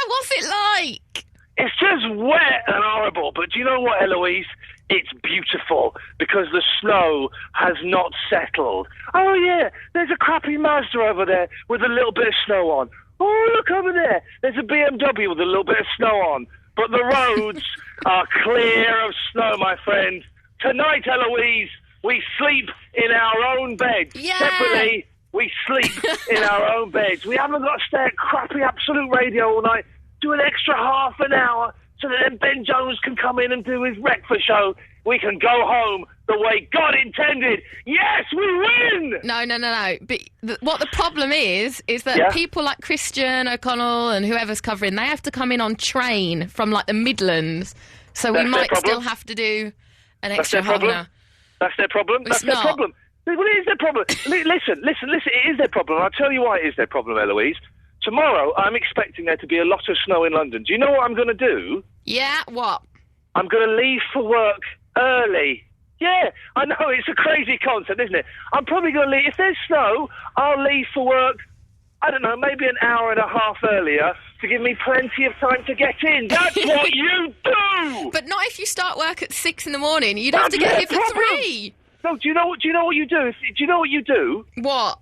What's it like? It's just wet and horrible, but do you know what, Eloise? It's beautiful, because the snow has not settled. Oh, yeah, there's a crappy Mazda over there with a little bit of snow on. Oh, look over there. There's a BMW with a little bit of snow on. But the roads are clear of snow, my friend. Tonight, Eloise, we sleep in our own beds. Yeah. Separately, we sleep in our own beds. We haven't got to stay at crappy Absolute Radio all night. Do an extra half an hour so that then Ben Jones can come in and do his breakfast show. We can go home the way God intended. Yes, we win! No. But what the problem is that people like Christian O'Connell and whoever's covering, they have to come in on train from, like, the Midlands. So we might still have to do an extra half an hour. That's their problem. That's their problem. Well, it is their problem. Listen. It is their problem. I'll tell you why it is their problem, Eloise. Tomorrow, I'm expecting there to be a lot of snow in London. Do you know what I'm going to do? Yeah, what? I'm going to leave for work early. Yeah, I know, it's a crazy concept, isn't it? I'm probably going to leave. If there's snow, I'll leave for work I don't know, maybe an hour and a half earlier to give me plenty of time to get in. That's what you do! But not if you start work at 6 in the morning. You'd have to get here for 3. No, do you know what you do? Do you know what you do? What?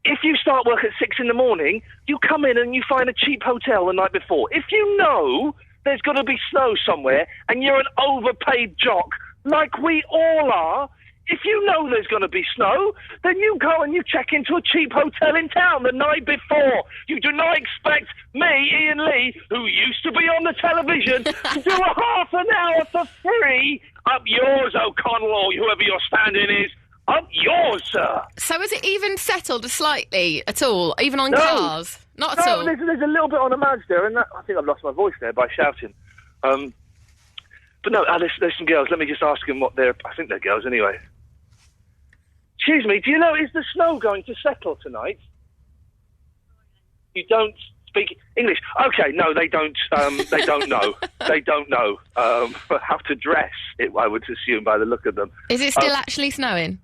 If you start work at 6 in the morning, you come in and you find a cheap hotel the night before. If you know there's going to be snow somewhere and you're an overpaid jock, like we all are, if you know there's going to be snow, then you go and you check into a cheap hotel in town the night before. You do not expect me, Iain Lee, who used to be on the television, to do a half an hour for free. Up yours, O'Connell, or whoever your stand-in is. Up yours, sir. So has it even settled slightly at all, even on cars? Not at all? There's a little bit on a Mazda, and I think I've lost my voice there by shouting. But no, there's some girls. Let me just ask them what they're... I think they're girls anyway. Excuse me, do you know, is the snow going to settle tonight? You don't speak English? Okay, no, they don't know. They don't know how to dress, I would assume, by the look of them. Is it still actually snowing?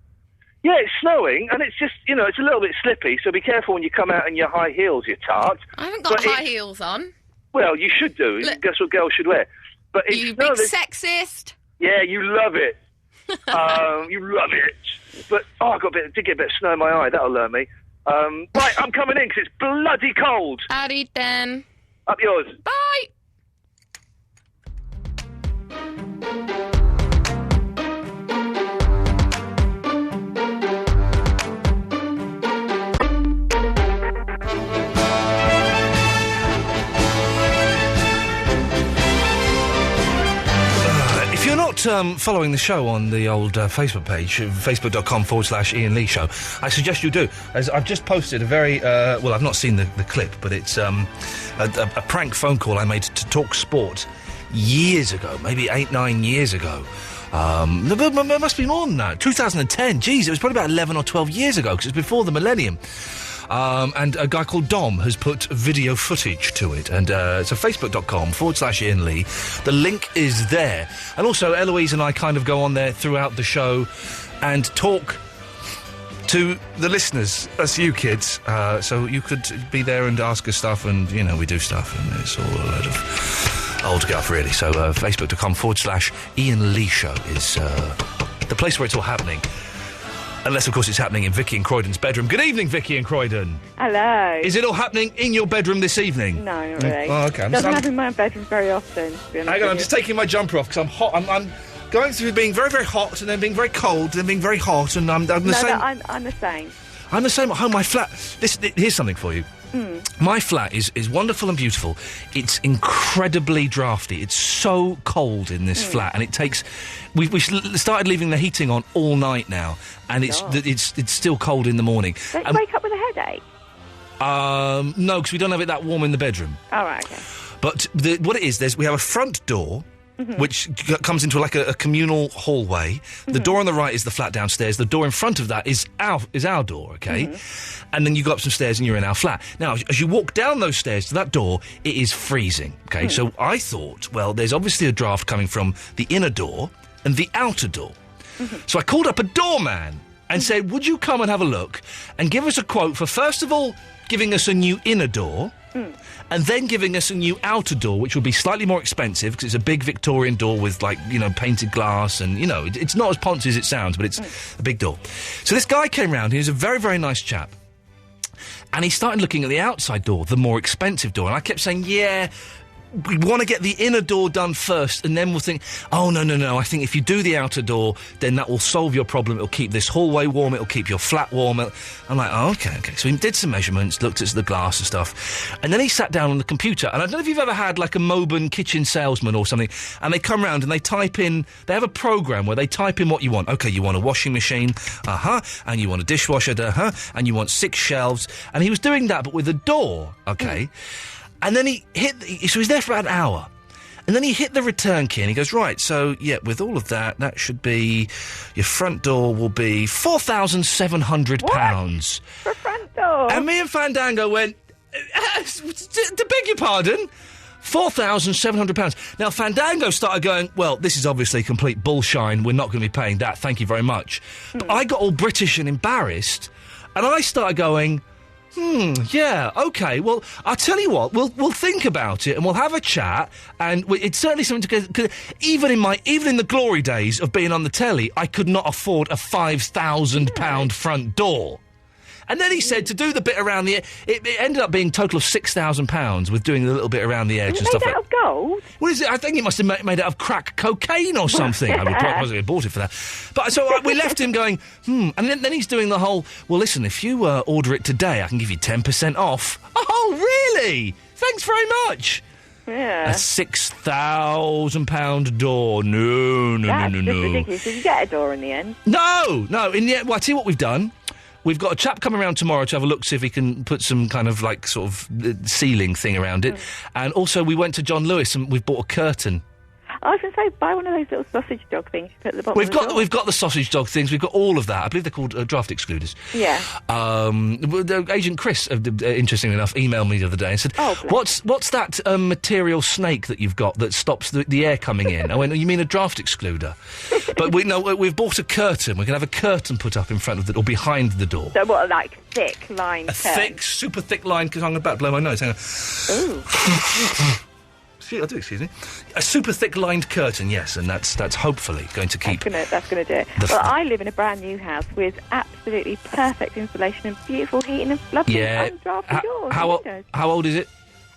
Yeah, it's snowing, and it's just, it's a little bit slippy, so be careful when you come out in your high heels, you tart. I haven't got high heels on. Well, you should do. Guess what girls should wear. But it's you big sexist. Yeah, you love it. You love it. But, I did get a bit of snow in my eye. That'll learn me. Right, I'm coming in because it's bloody cold. Howdy, then. Up yours. Bye. If you're not following the show on the old Facebook page, facebook.com/Iain Lee Show, I suggest you do. As I've just posted a very, I've not seen the clip, but it's a prank phone call I made to Talk Sport years ago, maybe 8-9 years ago. There must be more than that. 2010, geez, it was probably about 11 or 12 years ago, because it was before the millennium. And a guy called Dom has put video footage to it. And so facebook.com/Iain Lee. The link is there. And also, Eloise and I kind of go on there throughout the show and talk to the listeners, that's you kids. So you could be there and ask us stuff, and, we do stuff, and it's all a load of old guff, really. So facebook.com/Iain Lee Show is the place where it's all happening. Unless, of course, it's happening in Vicky and Croydon's bedroom. Good evening, Vicky and Croydon. Hello. Is it all happening in your bedroom this evening? No, not really. Oh, OK. Doesn't happen in my bedroom very often, to be honest. Hang on, I'm just taking my jumper off, because I'm hot. I'm going through being very, very hot, and then being very cold, and then being very hot, and I'm the same... No, I'm the same. I'm the same at home. My flat... Here's something for you. My flat is wonderful and beautiful. It's incredibly drafty. It's so cold in this flat, and it takes... We started leaving the heating on all night now, and it's still cold in the morning. Don't you wake up with a headache? No, because we don't have it that warm in the bedroom. Oh, right, OK. But what it is, we have a front door... which comes into like a communal hallway. The door on the right is the flat downstairs. The door in front of that is our door, OK? And then you go up some stairs and you're in our flat. Now, as you walk down those stairs to that door, it is freezing, OK? So I thought, well, there's obviously a draft coming from the inner door and the outer door. So I called up a doorman and said, would you come and have a look and give us a quote for, first of all, giving us a new inner door, and then giving us a new outer door, which will be slightly more expensive because it's a big Victorian door with, painted glass, and, it's not as poncy as it sounds, but it's a big door. So this guy came round, he was a very, very nice chap, and he started looking at the outside door, the more expensive door, and I kept saying, yeah... we want to get the inner door done first, and then we'll think, oh, no, I think if you do the outer door, then that will solve your problem. It'll keep this hallway warm, it'll keep your flat warm. I'm like, oh, OK. So he did some measurements, looked at the glass and stuff, and then he sat down on the computer, and I don't know if you've ever had, like, a Moban kitchen salesman or something, and they come round and they type in, they have a programme where they type in what you want. OK, you want a washing machine, and you want a dishwasher, and you want 6 shelves, and he was doing that, but with a door, OK? And then so he's there for about an hour. And then he hit the return key and he goes, right, so, yeah, with all of that, that should be, your front door will be £4,700. For front door? And me and Fandango went, to beg your pardon? £4,700. Now, Fandango started going, well, this is obviously complete bullshine. We're not going to be paying that. Thank you very much. But I got all British and embarrassed, and I started going, Yeah, OK. Well, I'll tell you what, we'll think about it and we'll have a chat, and it's certainly something to... Cause even in the glory days of being on the telly, I could not afford a £5,000 front door. And then he said to do the bit around the... It ended up being a total of £6,000 with doing the little bit around the edge and stuff. Made out of gold? What is it? I think it must have made out of crack cocaine or something. I would possibly bought it for that. But so we left him going, and then he's doing the whole, well, listen, if you order it today, I can give you 10% off. Oh, really? Thanks very much. Yeah. A £6,000 door. No. That's just ridiculous. Did you get a door in the end? No. In the end, well, I tell you what we've done. We've got a chap coming around tomorrow to have a look, see if he can put some kind of, like, sort of ceiling thing around it. And also we went to John Lewis and we've bought a curtain. I was going to say, buy one of those little sausage dog things you put at the bottom We've got the sausage dog things. We've got all of that. I believe they're called draft excluders. Yeah. Agent Chris, interestingly enough, emailed me the other day and said, what's that material snake that you've got that stops the air coming in? I went, you mean a draft excluder? But we've bought a curtain. We're going to have a curtain put up in front of or behind the door. So what, like thick lined curtain? Super thick line, because I'm about to blow my nose. Hang on. Ooh. Excuse me. A super thick lined curtain, yes, and that's hopefully going to keep... That's going to do it. Well, I live in a brand new house with absolutely perfect insulation and beautiful heating and lovely undrafted doors. How old is it?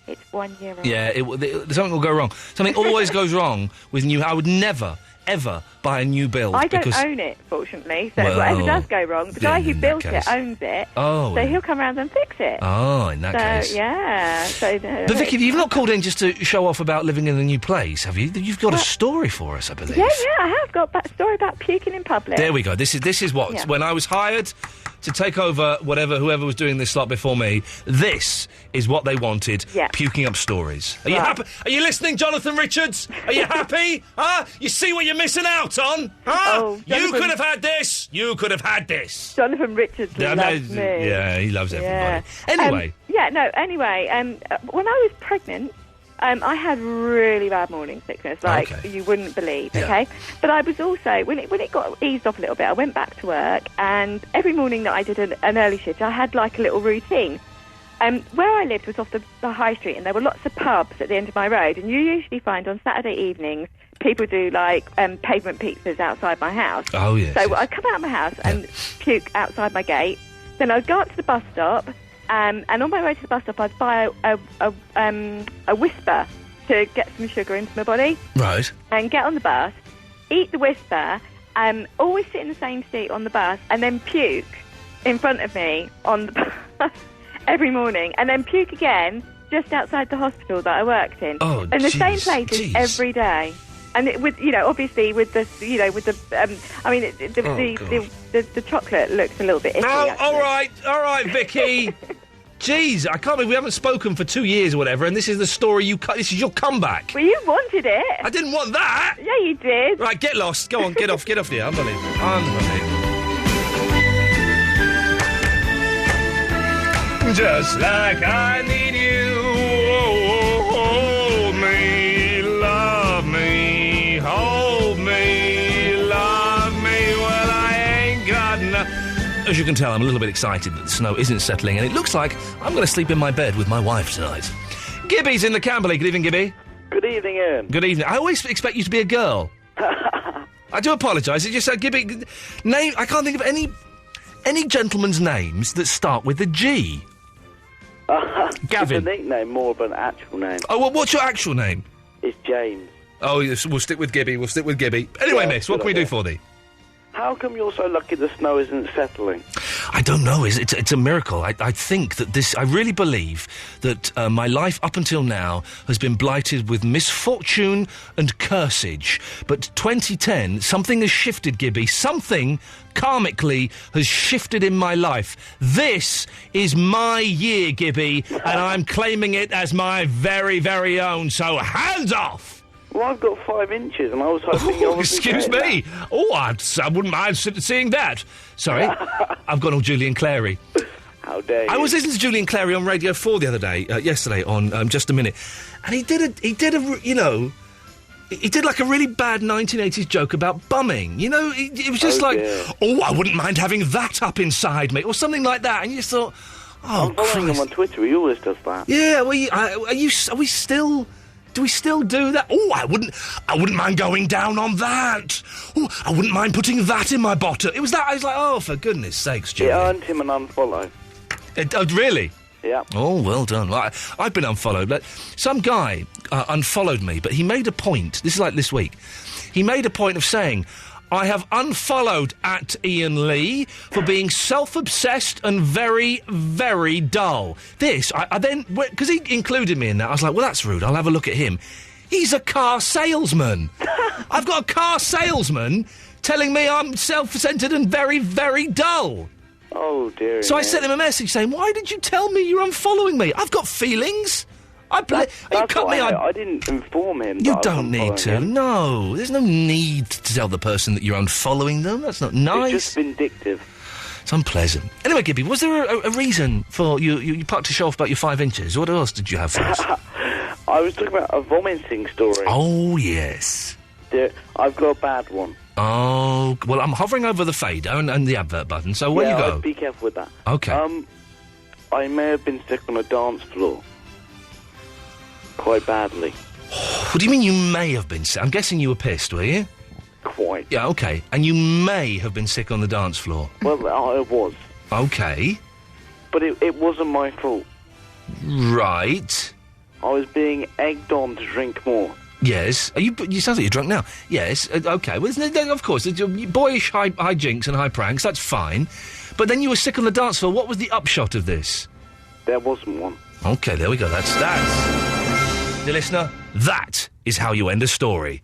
It's 1 year old. Yeah, something will go wrong. Something always goes wrong with new... I would never, ever buy a new build. I don't own it, fortunately, so whatever does go wrong, the guy who built it owns it, so he'll come around and fix it. Oh, in that case. Yeah. But Vicky, you've not called in just to show off about living in a new place, have you? You've got a story for us, I believe. Yeah, I have got a story about puking in public. There we go. This is what, when I was hired to take over whoever was doing this slot before me, this is what they wanted, puking up stories. Are you happy? Are you listening, Jonathan Richards? Are you happy? Huh? You see what you're missing out on? Huh? Oh, you could have had this. You could have had this. Jonathan Richards loves me. Yeah, he loves everybody. Anyway. Anyway, when I was pregnant, I had really bad morning sickness, you wouldn't believe, okay? But I was also, when it got eased off a little bit, I went back to work, and every morning that I did an early shift, I had, like, a little routine. Where I lived was off the high street, and there were lots of pubs at the end of my road, and you usually find on Saturday evenings people do, like, pavement pizzas outside my house. Oh, yes. So I'd come out of my house and puke outside my gate, then I'd go up to the bus stop, and on my way to the bus stop, I'd buy a Whisper to get some sugar into my body. Right. And get on the bus, eat the Whisper, always sit in the same seat on the bus, and then puke in front of me on the bus every morning, and then puke again just outside the hospital that I worked in. Oh, in the same places every day. And obviously with the chocolate looks a little bit icky. Oh, all right, Vicky. Jeez, I can't believe we haven't spoken for 2 years or whatever, and this is the story this is your comeback. Well, you wanted it. I didn't want that. Yeah, you did. Right, get lost. Go on, get off here. Unbelievable. Just like I need you, hold me, love me, hold me, love me, well, I ain't got enough. As you can tell, I'm a little bit excited that the snow isn't settling, and it looks like I'm going to sleep in my bed with my wife tonight. Gibby's in the Camberley. Good evening, Gibby. Good evening, Ian. Good evening. I always expect you to be a girl. I do apologise. It just said Gibby... I can't think of any gentleman's names that start with a G. Gavin. It's a nickname more than an actual name. Oh, well, what's your actual name? It's James. Oh, yes, we'll stick with Gibby. Anyway, miss, what can we do for thee? How come you're so lucky the snow isn't settling? I don't know. It's a miracle. I think that I really believe that my life up until now has been blighted with misfortune and cursage. But 2010, something has shifted, Gibby. Something karmically has shifted in my life. This is my year, Gibby, and I'm claiming it as my very, very own. So hands off! Well, I've got 5 inches, and I was hoping you wasn't excuse me. that. Oh, I wouldn't mind seeing that. Sorry, I've ggot all Julian Clary. How dare you? I was listening to Julian Clary on Radio 4 the other day, yesterday on Just a Minute, and he did like a really bad 1980s joke about bumming. You know, it was just I wouldn't mind having that up inside me, or something like that. And you just thought, Oh, I'm following him on Twitter. He always does that. Yeah, are we still... Do we still do that? Oh, I wouldn't mind going down on that. Oh, I wouldn't mind putting that in my bottom. It was that, I was like, oh, for goodness sakes, Jimmy. It earned him an unfollow. Really? Yeah. Oh, well done. Well, I've been unfollowed, but some guy unfollowed me, but he made a point, this is like this week, he made a point of saying, I have unfollowed at Iain Lee for being self-obsessed and very, very dull. This, I then... Because he included me in that, I was like, well, that's rude. I'll have a look at him. He's a car salesman. I've got a car salesman telling me I'm self-centred and very, very dull. Oh, dear. So I sent him a message saying, why did you tell me you're unfollowing me? I've got feelings. I didn't inform him. You don't need to. Him. No, there's no need to tell the person that you're unfollowing them. That's not nice. It's just vindictive. It's unpleasant. Anyway, Gibby, was there a reason for you parked to show off about your 5 inches? What else did you have for us? I was talking about a vomiting story. Oh, yes. I've got a bad one. Oh, well, I'm hovering over the fader and the advert button, so where you go? Be careful with that. Okay. I may have been sick on a dance floor. Quite badly. What do you mean you may have been sick? I'm guessing you were pissed, were you? Quite. Yeah, okay. And you may have been sick on the dance floor? Well, I was. Okay. But it wasn't my fault. Right. I was being egged on to drink more. Yes. You sound like you're drunk now. Yes. Okay. Well, of course, boyish high jinks and high pranks, that's fine. But then you were sick on the dance floor. What was the upshot of this? There wasn't one. Okay, there we go. That's... Dear listener, that is how you end a story.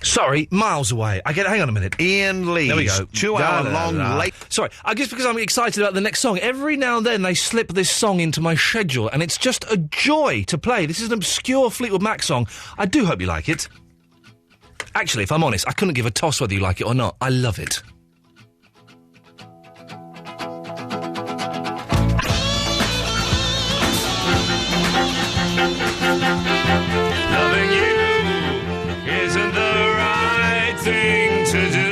Sorry, miles away. Hang on a minute. Iain Lee's there we go. 2-hour-long late... Sorry, I guess because I'm excited about the next song. Every now and then they slip this song into my schedule, and it's just a joy to play. This is an obscure Fleetwood Mac song. I do hope you like it. Actually, if I'm honest, I couldn't give a toss whether you like it or not. I love it. Loving you isn't the right thing to do.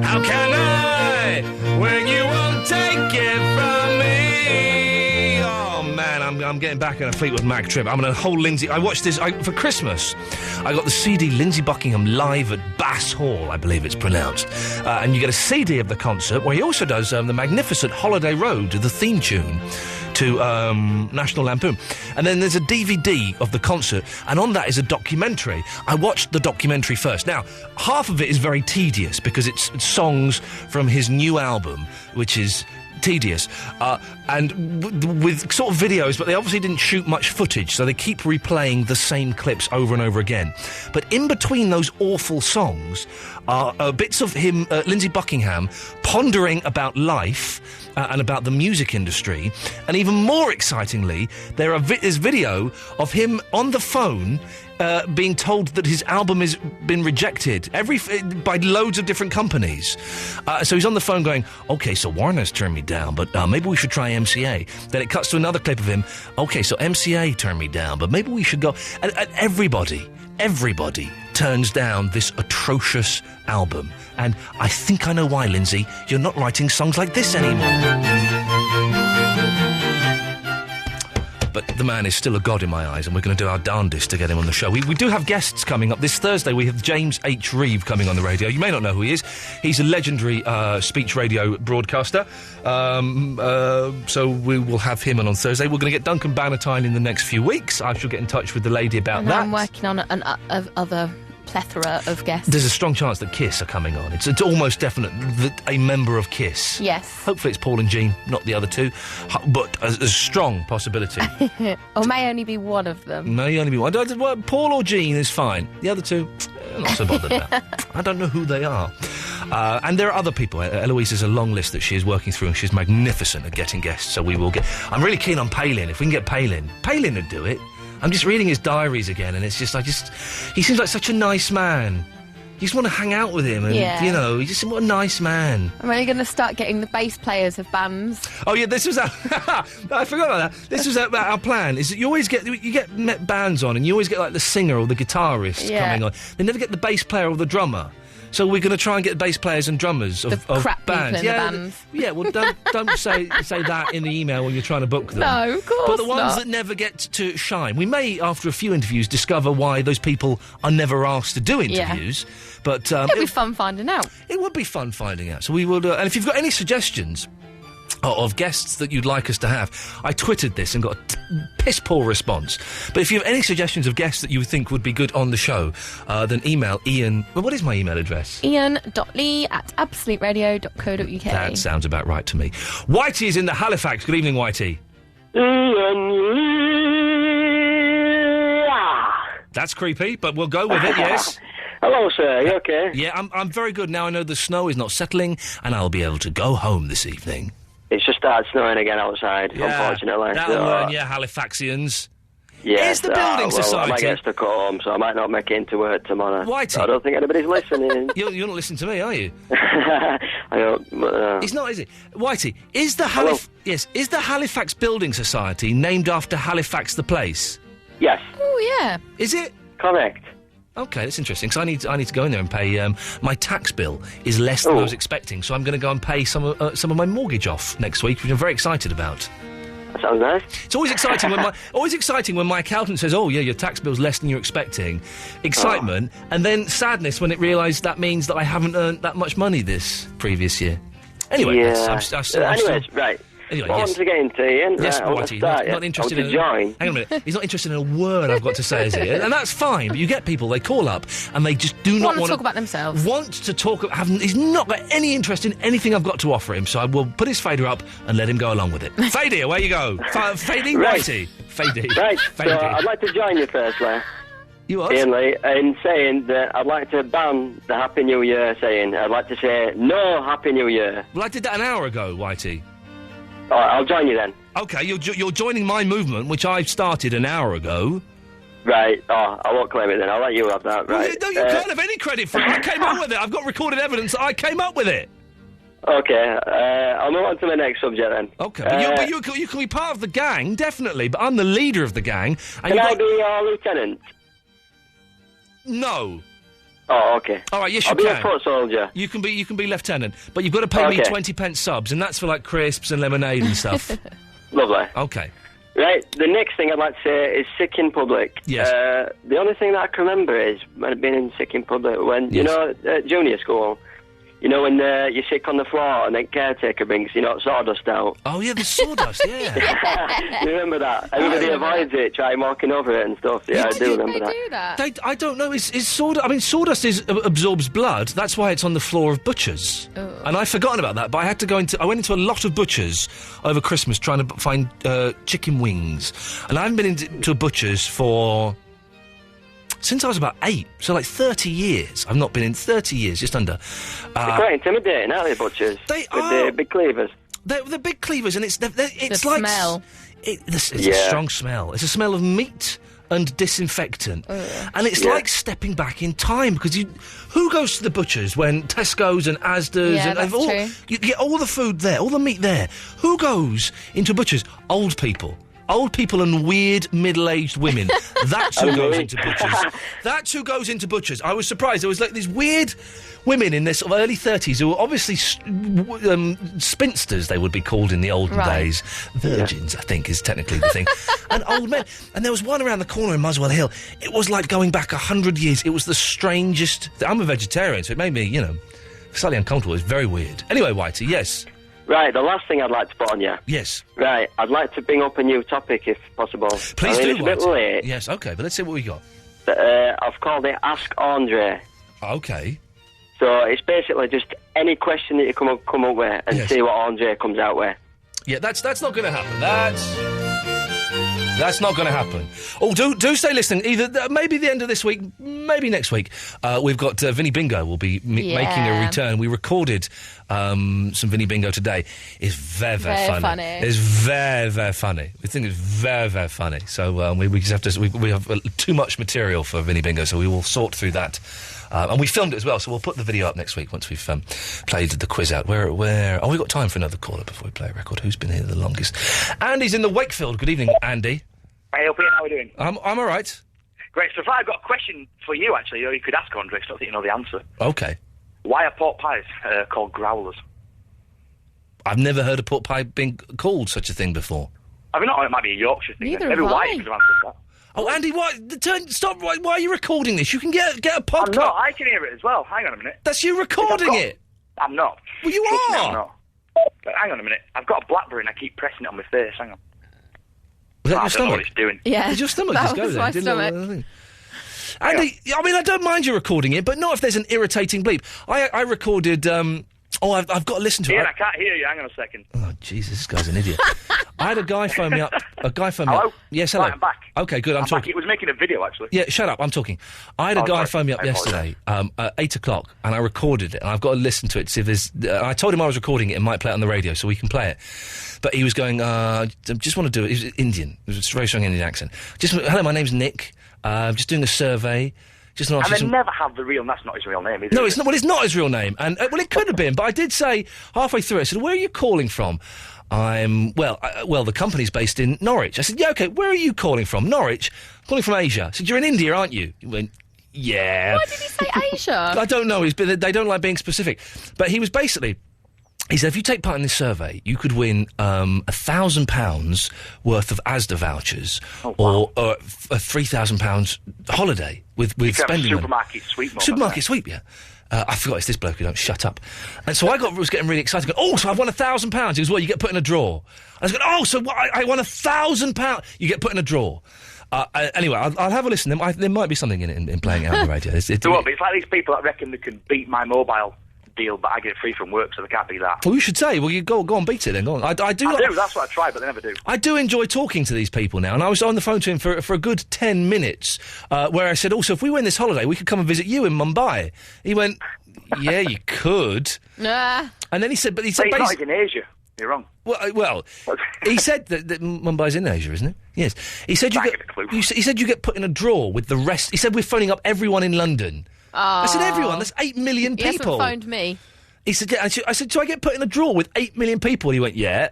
How can I when you won't take it from me? Oh man, I'm getting back on a Fleetwood Mac trip. I'm on a whole Lindsay. I watched this for Christmas. I got the CD Lindsay Buckingham live at Bass Hall, I believe it's pronounced. And you get a CD of the concert where he also does the magnificent Holiday Road, the theme tune to National Lampoon. And then there's a DVD of the concert, and on that is a documentary. I watched the documentary first. Now, half of it is very tedious because it's songs from his new album, which is tedious, and with sort of videos, but they obviously didn't shoot much footage, so they keep replaying the same clips over and over again. But in between those awful songs are bits of him, Lindsay Buckingham, pondering about life and about the music industry, and even more excitingly, there's video of him on the phone being told that his album has been rejected by loads of different companies. So he's on the phone going, OK, so Warner's turned me down, but maybe we should try MCA. Then it cuts to another clip of him. OK, so MCA turned me down, but maybe we should go... And everybody turns down this atrocious album. And I think I know why, Lindsay. You're not writing songs like this anymore. But the man is still a god in my eyes, and we're going to do our darndest to get him on the show. We do have guests coming up. This Thursday, we have James H. Reeve coming on the radio. You may not know who he is. He's a legendary speech radio broadcaster. So we will have him on Thursday. We're going to get Duncan Bannatyne in the next few weeks. I shall get in touch with the lady about that. I'm working on other plethora of guests. There's a strong chance that Kiss are coming on. It's almost definite that a member of Kiss. Yes. Hopefully it's Paul and Jean, not the other two. But a strong possibility. Or may only be one of them. May only be one. Paul or Jean is fine. The other two, I'm not so bothered about. I don't know who they are. And there are other people. Eloise has a long list that she is working through, and she's magnificent at getting guests, so we will get... I'm really keen on Palin. If we can get Palin would do it. I'm just reading his diaries again, and it's just, he seems like such a nice man. You just want to hang out with him, and, you know, he's just, what a nice man. I'm really going to start getting the bass players of bands. Oh, yeah, this was our... I forgot about that. This was our plan, is that you get bands on, and you always get, like, the singer or the guitarist coming on. They never get the bass player or the drummer. So we're going to try and get bass players and drummers of crap bands. People in the bands. Yeah, well, don't say that in the email when you're trying to book them. No, of course But the ones not. that never get to shine. We may, after a few interviews, discover why those people are never asked to do interviews. Yeah. But it'll be fun finding out. It would be fun finding out. So we will. And if you've got any suggestions of guests that you'd like us to have, I twittered this and got a piss poor response. But if you have any suggestions of guests that you think would be good on the show, then email Iain. Well, what is my email address? Iain.lee@absoluteradio.co.uk. That sounds about right to me. Whitey is in the Halifax. Good evening, Whitey. Iain Lee. That's creepy, but we'll go with it. Yes. Hello, sir. Are you okay? Yeah, I'm very good. Now I know the snow is not settling, and I'll be able to go home this evening. It's just started snowing again outside, unfortunately. That'll learn you, Halifaxians. Yeah, Is the building society... I might get stuck at home, so I might not make it into work tomorrow. Whitey? I don't think anybody's listening. You're not listening to me, are you? I don't... It's not, is it? Whitey, is the Halifax Building Society named after Halifax the place? Yes. Oh, yeah. Is it? Correct. Okay, that's interesting, because I need to go in there and pay... my tax bill is less than I was expecting, so I'm going to go and pay some of my mortgage off next week, which I'm very excited about. That sounds nice. It's always exciting when my accountant says, "Oh yeah, your tax bill's less than you're expecting." Excitement, and then sadness when it realised that means that I haven't earned that much money this previous year. Anyway, yeah. Right. Anyway, what yes. to get into, Iain? Yes, right, Whitey. Not interested in join. Hang on a minute. He's not interested in a word I've got to say, is he? And that's fine. But you get people, they call up and they just do not want to talk about themselves. He's not got any interest in anything I've got to offer him. So I will put his fader up and let him go along with it. Fadey, away you go. Fadey, right. Whitey. Fadey. Right. Fadey. So I'd like to join you firstly. You what? Iain Lee, in saying that I'd like to ban the Happy New Year saying. I'd like to say no Happy New Year. Well, I did that an hour ago, Whitey. All right, I'll join you then. OK, you're joining my movement, which I started an hour ago. Right. Oh, I won't claim it then. I'll let you have that, right? Well, no, you can't have any credit for it. I came up with it. I've got recorded evidence that I came up with it. OK, I'll move on to my next subject then. OK, but you can be part of the gang, definitely, but I'm the leader of the gang. And Can I be your lieutenant? No. Oh, OK. All right, yes, you I'll can. be a foot soldier. You can be lieutenant, but you've got to pay me 20p subs, and that's for, like, crisps and lemonade and stuff. Lovely. OK. Right, the next thing I'd like to say is sick in public. Yes. The only thing that I can remember is when I've been in sick in public, when, you know, at junior school, you know, when you're sick on the floor and then caretaker brings, you know, sawdust out. Oh, yeah, the sawdust, yeah. You remember that? Everybody avoids it, trying walking over it and stuff. Yeah, I do remember that. Do that? I don't know. Is sawdust... I mean, sawdust absorbs blood. That's why it's on the floor of butchers. Oh. And I'd forgotten about that, but I had to go into... I went into a lot of butchers over Christmas trying to find chicken wings. And I haven't been into a butcher's since I was about 8, so like 30 years. I've not been in 30 years, just under. They're quite intimidating, aren't they, butchers? They With are. the big cleavers. They're big cleavers, and it's The like... smell. It's a strong smell. It's a smell of meat and disinfectant. And it's like stepping back in time, because who goes to the butchers when Tesco's and Asda's and that's true. You get all the food there, all the meat there. Who goes into butchers? Old people. Old people and weird middle-aged women. That's who goes into butchers. That's who goes into butchers. I was surprised. There was like these weird women in their sort of early 30s who were obviously spinsters, they would be called in the olden days. Virgins, I think, is technically the thing. And old men. And there was one around the corner in Muswell Hill. It was like going back 100 years. It was the strangest... I'm a vegetarian, so it made me, slightly uncomfortable. It was very weird. Anyway, Whitey, yes... Right, the last thing I'd like to put on you. Yes. Right, I'd like to bring up a new topic, if possible. Please do, it's a bit late. Yes, OK, but let's see what we got. I've called it Ask Andre. OK. So it's basically just any question that you come up with and see what Andre comes out with. Yeah, that's not going to happen. That's not going to happen. Oh, do stay listening. Either maybe the end of this week, maybe next week. We've got Vinny Bingo will be making a return. We recorded some Vinny Bingo today. It's very funny. It's very, very funny. We think it's very, very funny. So we just have to. We have too much material for Vinny Bingo, so we will sort through that. And we filmed it as well, so we'll put the video up next week once we've played the quiz out. Where? Oh, we've got time for another caller before we play a record. Who's been here the longest? Andy's in the Wakefield. Good evening, Andy. Hey, Ian, how are we doing? I'm all right. Great stuff. I've got a question for you, actually. You could ask Andre, because I don't think you know the answer. Okay. Why are pork pies called growlers? I've never heard a pork pie being called such a thing before. Have you not? It might be a Yorkshire thing. Neither Maybe have White I. could have answered that. Oh, Andy, stop! Why are you recording this? You can get a podcast. I'm not. I can hear it as well. Hang on a minute. That's you recording it. I'm not. Well, you Trust me, are. I'm not. But hang on a minute. I've got a BlackBerry and I keep pressing it on my face. Hang on. Was that your I don't know stomach? what it's doing. Yeah. Did your stomach that just go was there? my Didn't stomach. Andy, I mean, I don't mind you recording it, but not if there's an irritating bleep. I recorded. I've got to listen to Ian, it. I can't hear you. Hang on a second. Oh, Jesus, this guy's an idiot. I had a guy phone me up. Hello? Yes, hello. Right, I'm back. Okay, good. I'm back. talking. It was making a video, actually. Yeah, shut up. I'm talking. I had a guy sorry. phone me up I yesterday at 8 o'clock, and I recorded it, and I've got to listen to it to see if there's... I told him I was recording it and might play it on the radio, so we can play it. But he was going, just want to do it. He was Indian. It was a very strong Indian accent. Hello, my name's Nick. Just doing a survey. Just And they never have the real... That's not his real name, is it? No, it's not. Well, it's not his real name, and well, it could have been. But I did say halfway through, I said, "Where are you calling from?" The company's based in Norwich. I said, "Yeah, okay. Where are you calling from?" Norwich. I'm calling from Asia. I said, "You're in India, aren't you?" He went, "Yeah." Why did he say Asia? I don't know. They don't like being specific, but he was basically. He said, if you take part in this survey, you could win £1,000 worth of Asda vouchers or a £3,000 holiday with spending money. Supermarket sweep. Supermarket sweep, yeah. I forgot it's this bloke who don't shut up. And so was getting really excited. Going, so I've won £1,000. He goes, well, you get put in a draw. I was going, so I won £1,000. You get put in a draw. Anyway, I'll have a listen. There might be something in it in playing it on the radio. It's like these people that reckon they can beat my mobile deal, but I get it free from work, so they can't beat that. Well, you should say. Well, you go on, beat it then. Go on. I do. That's what I try, but they never do. I do enjoy talking to these people now, and I was on the phone to him for a good 10 minutes, where I said, also, if we win this holiday, we could come and visit you in Mumbai. He went, yeah, you could. Nah. And then he said, he's not in Asia. You're wrong. Well, he said that Mumbai's in Asia, isn't it? Yes. He said he said you get put in a draw with the rest. He said we're phoning up everyone in London. I said everyone. That's 8 million people. He hasn't phoned me. He said, yeah. I said, do I get put in a draw with 8 million people? He went, yeah.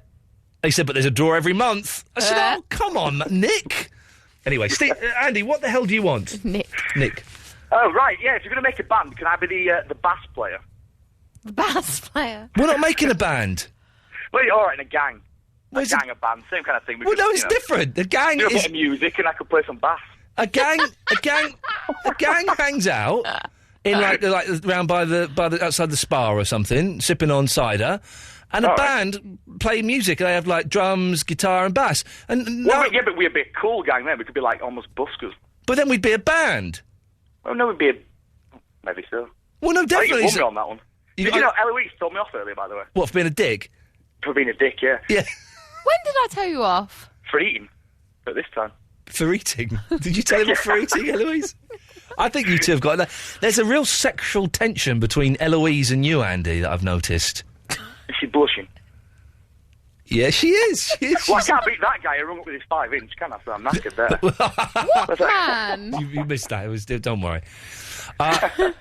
He said, but there's a draw every month. I said, oh, come on, Nick. Anyway, Andy, what the hell do you want? Nick. Oh, right, yeah, if you're going to make a band, can I be the bass player? The bass player? We're not making a band. Well, you're all right in a gang. A band, same kind of thing. Well, no, it's different. The gang do a bit of music and I could play some bass. A gang hangs out in like round by the outside the spa or something, sipping on cider, and a band play music. They have like drums, guitar, and bass. And but we'd be a cool gang then. We could be like almost buskers. But then we'd be a band. Oh no, we'd be maybe so. Well, no, definitely. I think you won me on that one. Did you know Eloise told me off earlier, by the way? What, for being a dick? For being a dick, yeah. Yeah. When did I tell you off? For eating. At this time. For eating? Did you tell him off for eating, Eloise? I think you two have got that. There's a real sexual tension between Eloise and you, Andy, that I've noticed. Is she blushing? Yeah, she is. Well, I can't beat that guy who rung up with his 5-inch, can I? So I'm knackered there. What, man? You missed that. Don't worry.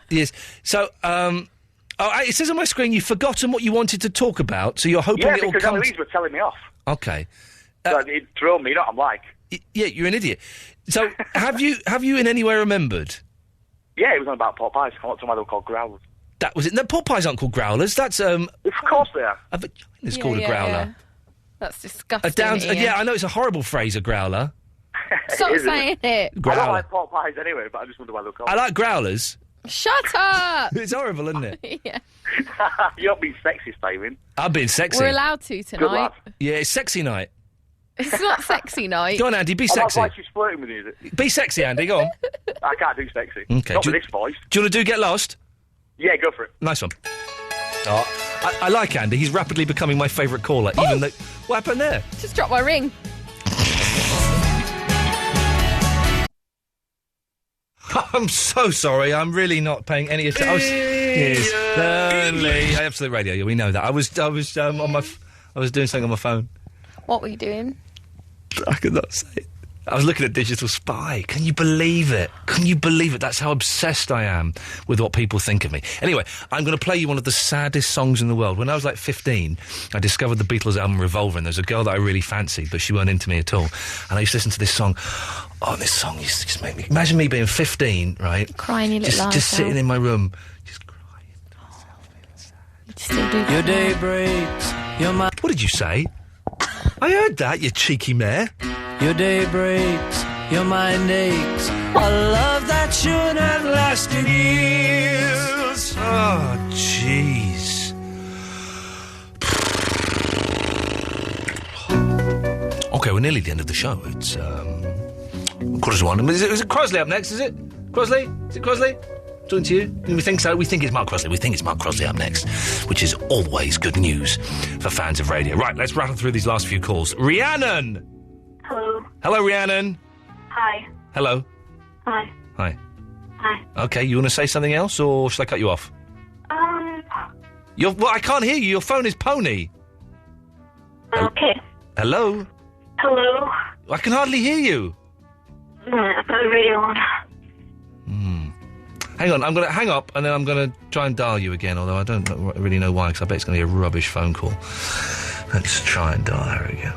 Yes. So, it says on my screen you've forgotten what you wanted to talk about, so you're hoping yeah, it will because come... Eloise were telling me off. Okay. So it threw me, you know what I'm like. Yeah, you're an idiot. So, have you in any way remembered? Yeah, it was on about pot pies. I want somewhere they were called growlers. That was it. No, pot pies aren't called growlers. That's Of course they are. A vagina's called a growler. Yeah. That's disgusting. Yeah, I know it's a horrible phrase, a growler. Stop saying it. Growler. I don't like pot pies anyway, but I just wonder why they're called. I like growlers. Shut up! It's horrible, isn't it? Yeah. You're not being sexist, David. I'm being sexy. We're allowed to tonight. Good lad. Yeah, it's sexy night. It's not sexy night. Go on, Andy, be sexy. That's why she's flirting with you. Be sexy, Andy, go on. I can't do sexy. Okay. Not with this voice. Do you want to do Get Lost? Yeah, go for it. Nice one. Oh, I like Andy. He's rapidly becoming my favourite caller, even though... What happened there? Just dropped my ring. I'm so sorry. I'm really not paying any attention. Yes, lonely. Absolute Radio. Yeah, we know that. I was doing something on my phone. What were you doing? I could not say it. I was looking at Digital Spy. Can you believe it? Can you believe it? That's how obsessed I am with what people think of me. Anyway, I'm going to play you one of the saddest songs in the world. When I was like 15, I discovered the Beatles album Revolver, and there's a girl that I really fancied, but she weren't into me at all. And I used to listen to this song. Oh, this song used to just make me... Imagine me being 15, right? Crying your little eyes Just sitting in my room, just crying. Still do Your day breaks, your mind. What did you say? I heard that, you cheeky mare. Your day breaks, your mind aches. A love that should have lasted years. Oh, jeez. Okay, we're nearly at the end of the show. It's, 1:15. Is it Crosley up next, is it? Crosley? Is it Crosley? Talking to you? We think so. We think it's Mark Crosley. We think it's Mark Crosley up next, which is always good news for fans of radio. Right, let's rattle through these last few calls. Rhiannon! Hello. Hello, Rhiannon. Hi. Hello. Hi. Hi. Hi. Okay, you want to say something else, or should I cut you off? Well, I can't hear you. Your phone is pony. Okay. Hello? Hello. I can hardly hear you. I put the radio on. Hang on, I'm going to hang up, and then I'm going to try and dial you again, although I don't really know why, because I bet it's going to be a rubbish phone call. Let's try and dial her again.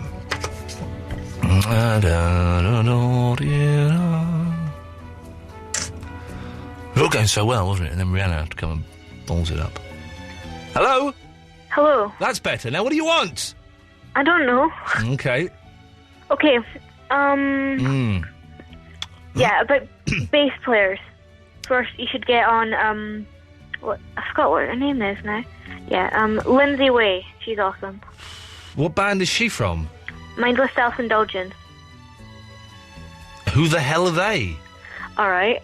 It was all going so well, wasn't it? And then Rihanna had to come and balls it up. Hello? Hello. That's better. Now, what do you want? I don't know. Okay. Okay. Yeah, about bass players. First, you should get on, I forgot what her name is now. Yeah, Lindsay Way. She's awesome. What band is she from? Mindless Self-Indulgence. Who the hell are they? Alright.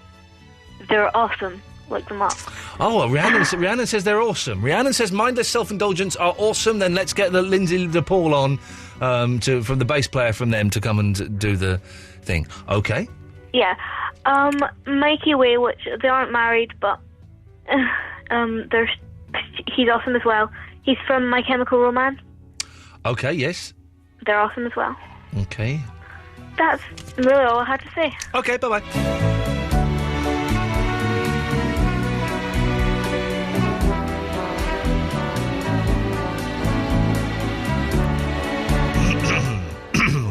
They're awesome. Look them up. Oh, well, Rhiannon says they're awesome. Rhiannon says Mindless Self-Indulgence are awesome, then let's get the Lindsay DePaul on, from the bass player from them to come and do the thing. Okay. Yeah. Mikey Way, which they aren't married, but he's awesome as well. He's from My Chemical Romance. Okay, yes. They're awesome as well. Okay. That's really all I had to say. Okay, bye-bye.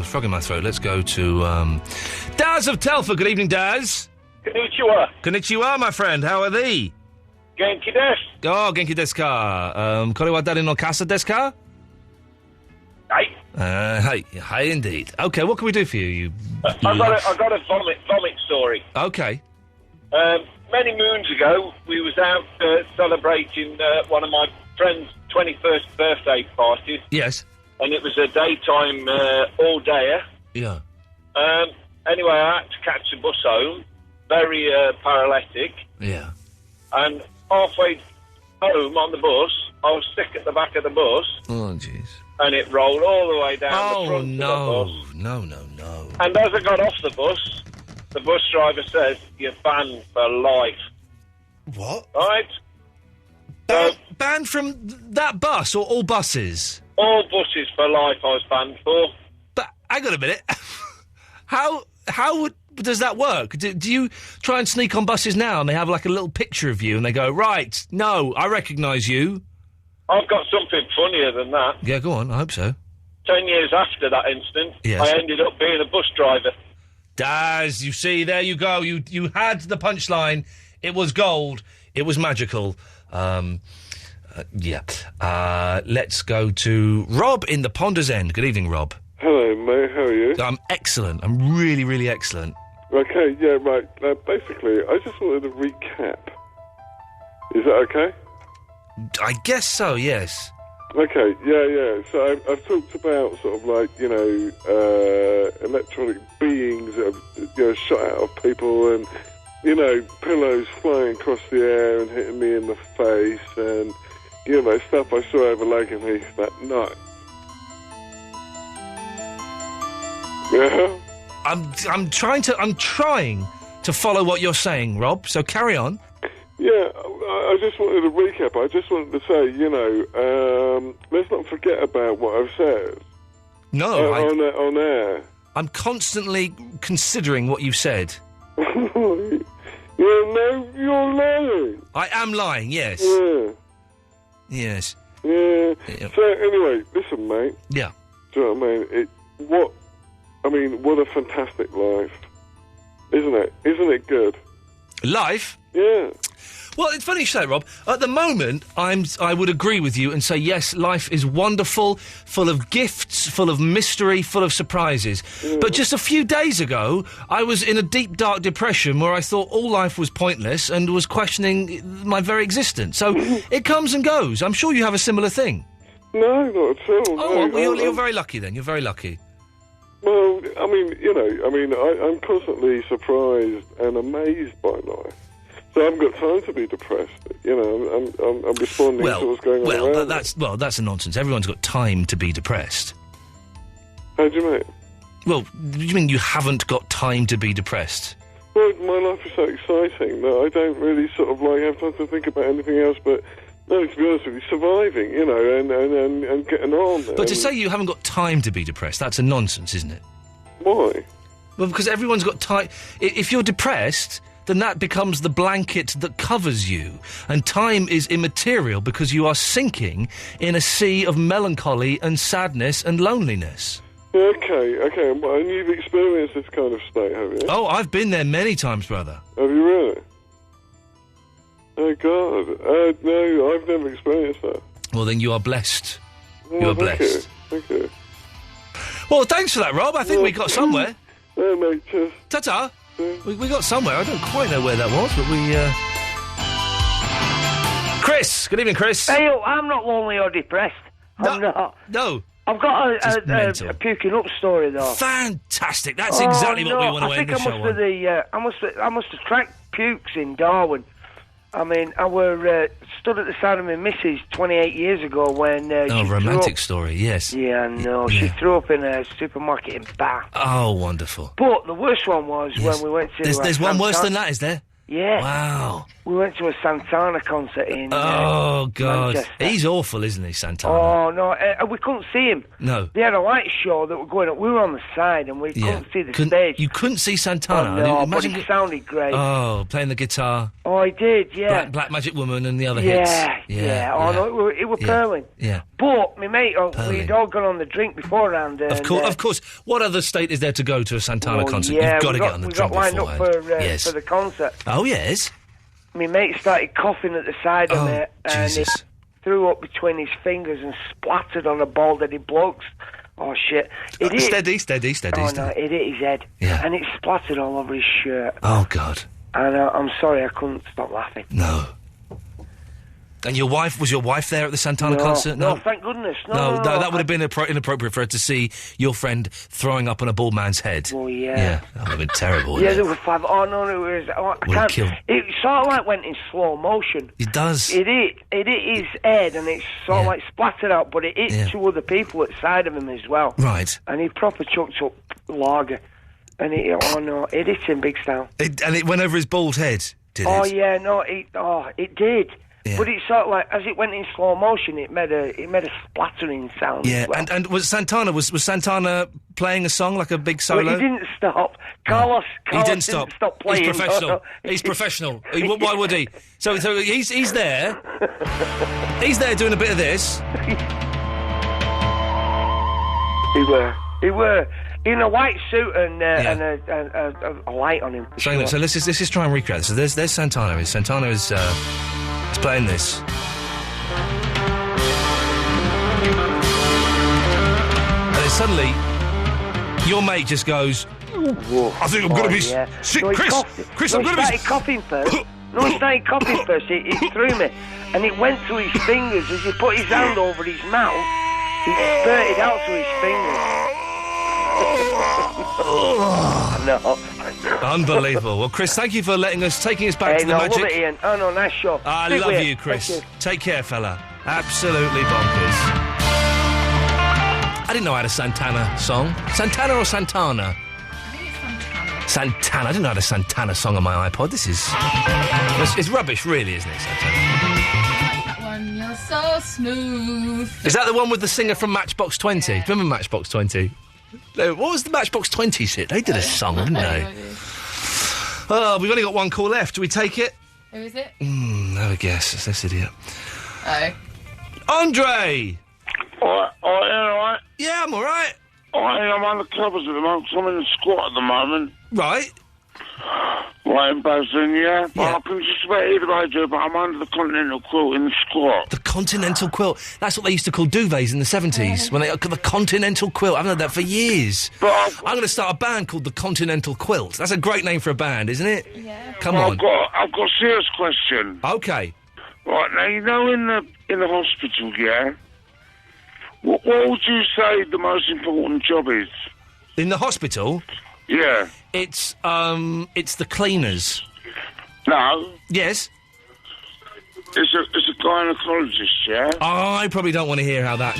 Frog in my throat. Let's go to Daz of Telford. Good evening, Daz. Konnichiwa. Konnichiwa, my friend. How are thee? Genki desu. Oh, genki desu ka. Kore wa dare no kasa desu ka? Hi. Hi indeed. Okay, what can we do for you? I've got a vomit story. Okay. Many moons ago, we was out celebrating one of my friend's 21st birthday parties. Yes. And it was a daytime all-dayer. Yeah. Anyway, I had to catch the bus home, very paralytic. Yeah. And halfway home on the bus, I was sick at the back of the bus. Oh, jeez. And it rolled all the way down the front of the bus. No. And as I got off the bus driver says, "You're banned for life." What? Right? Banned from that bus, or all buses? All buses for life I was banned for. But, hang on a minute. How does that work? Do you try and sneak on buses now and they have like a little picture of you and they go, right, no, I recognise you? I've got something funnier than that. Yeah, go on, I hope so. 10 years after that incident, yes. I ended up being a bus driver. Daz, you see, there you go. You had the punchline. It was gold. It was magical. Yeah. Let's go to Rob in the Ponder's End. Good evening, Rob. Hello, mate. How are you? I'm excellent. I'm really, really excellent. Okay, yeah, right. Now, basically, I just wanted to recap. Is that okay? I guess so, yes. Okay, yeah. So I've talked about sort of like, electronic beings that have, shot out of people and, pillows flying across the air and hitting me in the face and, stuff I saw over Lakenheath that night. Yeah? I'm trying to follow what you're saying, Rob, so carry on. Yeah, I just wanted to recap. I just wanted to say, let's not forget about what I've said. No, on air. I'm constantly considering what you've said. You're lying. I am lying, yes. Yeah. Yes. Yeah. So, anyway, listen, mate. Yeah. Do you know what I mean? What a fantastic life. Isn't it? Isn't it good? Life? Yeah. Well, it's funny you say, Rob. At the moment, I would agree with you and say, yes, life is wonderful, full of gifts, full of mystery, full of surprises. But just a few days ago, I was in a deep, dark depression where I thought all life was pointless and was questioning my very existence. So it comes and goes. I'm sure you have a similar thing. No, not at all. Oh, well, you're very lucky then. You're very lucky. Well, I mean, I'm constantly surprised and amazed by life. So I haven't got time to be depressed. I'm responding to what's going on around me. That's a nonsense. Everyone's got time to be depressed. How do you mean? Well, do you mean you haven't got time to be depressed? Well, my life is so exciting that I don't really sort of have time to think about anything else but... No, to be honest with you, surviving, and getting on. But to say you haven't got time to be depressed, that's a nonsense, isn't it? Why? Well, because everyone's got time... If you're depressed, then that becomes the blanket that covers you. And time is immaterial because you are sinking in a sea of melancholy and sadness and loneliness. Okay, and you've experienced this kind of state, have you? Oh, I've been there many times, brother. Have you really? Oh, God. No, I've never experienced that. Well, then you are blessed. Oh, you are blessed. Thank you. Well, thanks for that, Rob. I think we got somewhere. Yeah, mate, cheers. Ta-ta. We got somewhere. I don't quite know where that was, but we... Chris! Good evening, Chris. Hey, I'm not lonely or depressed. I'm not. No. I've got a puking up story, though. Fantastic. That's exactly what we want to end the show on. I must have tracked pukes in Darwin. I mean, I were stood at the side of my missus 28 years ago when... romantic story, yes. Yeah, no, she threw up in a supermarket in Bath. Oh, wonderful. But the worst one was when we went to... There's one worse than that, is there? Yeah. Wow. We went to a Santana concert in Oh, God. Manchester. He's awful, isn't he, Santana? Oh, no, we couldn't see him. No. They had a light show that were going up. We were on the side and we couldn't see the stage. You couldn't see Santana? Oh, no, but it sounded great. Oh, playing the guitar. Oh, he did, yeah. Black Magic Woman and the other hits. Yeah. Oh, no, it were purling. Yeah. But, my mate, we'd all gone on the drink beforehand. Of course. What other state is there to go to a Santana concert? Yeah, You've got to get on the drink beforehand. We got lined up for the concert. Oh, yes? My mate started coughing at the side of me, and he threw up between his fingers and splattered on a bald-headed bloke's. Oh, shit. Steady. Oh, no, it hit his head. Yeah. And it splattered all over his shirt. Oh, God. And I'm sorry, I couldn't stop laughing. No. And was your wife there at the Santana concert? No, thank goodness. No, that would have been inappropriate for her to see your friend throwing up on a bald man's head. Oh, yeah. Yeah, that would have been terrible. Yeah, there were 5. Oh, no, it was... I can't... It sort of went in slow motion. It does. It hit his head and it sort of splattered out, but it hit 2 other people at the side of him as well. Right. And he proper chucked up lager. And it hit him big style. And it went over his bald head, did it? Oh, yeah, no, it did. Yeah. But it sort of as it went in slow motion, it made a splattering sound. Yeah, as well. and was Santana playing a song like a big solo? Well, he didn't stop. Carlos didn't stop playing. He's professional. No. He's professional. Why would he? So he's there. He's there doing a bit of this. He were. In a white suit and a light on him. So let's just try and recreate this. So there's Santana. Santana is playing this. And then suddenly, your mate just goes, I think I'm going to be sick, Chris, I'm going to be... He started coughing first. He threw me. And it went to his fingers. As he put his hand over his mouth, he spurted out to his fingers. No. Unbelievable. Well, Chris, thank you for taking us back to the magic. Love it, Ian. Oh, no, nice show. I love you, Chris. Take care, fella. Absolutely bonkers. I didn't know I had a Santana song. Santana or Santana? Santana. I didn't know I had a Santana song on my iPod. This is... It's rubbish, really, isn't it, Santana? That one, you're so smooth. Is that the one with the singer from Matchbox 20? Yeah. Remember Matchbox 20? What was the Matchbox 20 hit? They did a song, didn't they? Oh, we've only got one call left. Do we take it? Who is it? Have a guess. It's this idiot. Oh. Andre! All right? Yeah, I'm all right. I'm on the covers at the moment, 'cause I'm in the squat at the moment. Right. Right in Basing, yeah? But I can just about hear the radio, but I'm under the Continental quilt in the squat. The Continental quilt. That's what they used to call duvets in the 70s. When they the Continental quilt. I've heard that for years. I'm going to start a band called the Continental Quilt. That's a great name for a band, isn't it? Yeah. Come on. I've got a serious question. Okay. Right, now, you know in the hospital, yeah? What would you say the most important job is? In the hospital? Yeah. It's the cleaners. No. Yes? It's a gynecologist, yeah? I probably don't want to hear how that,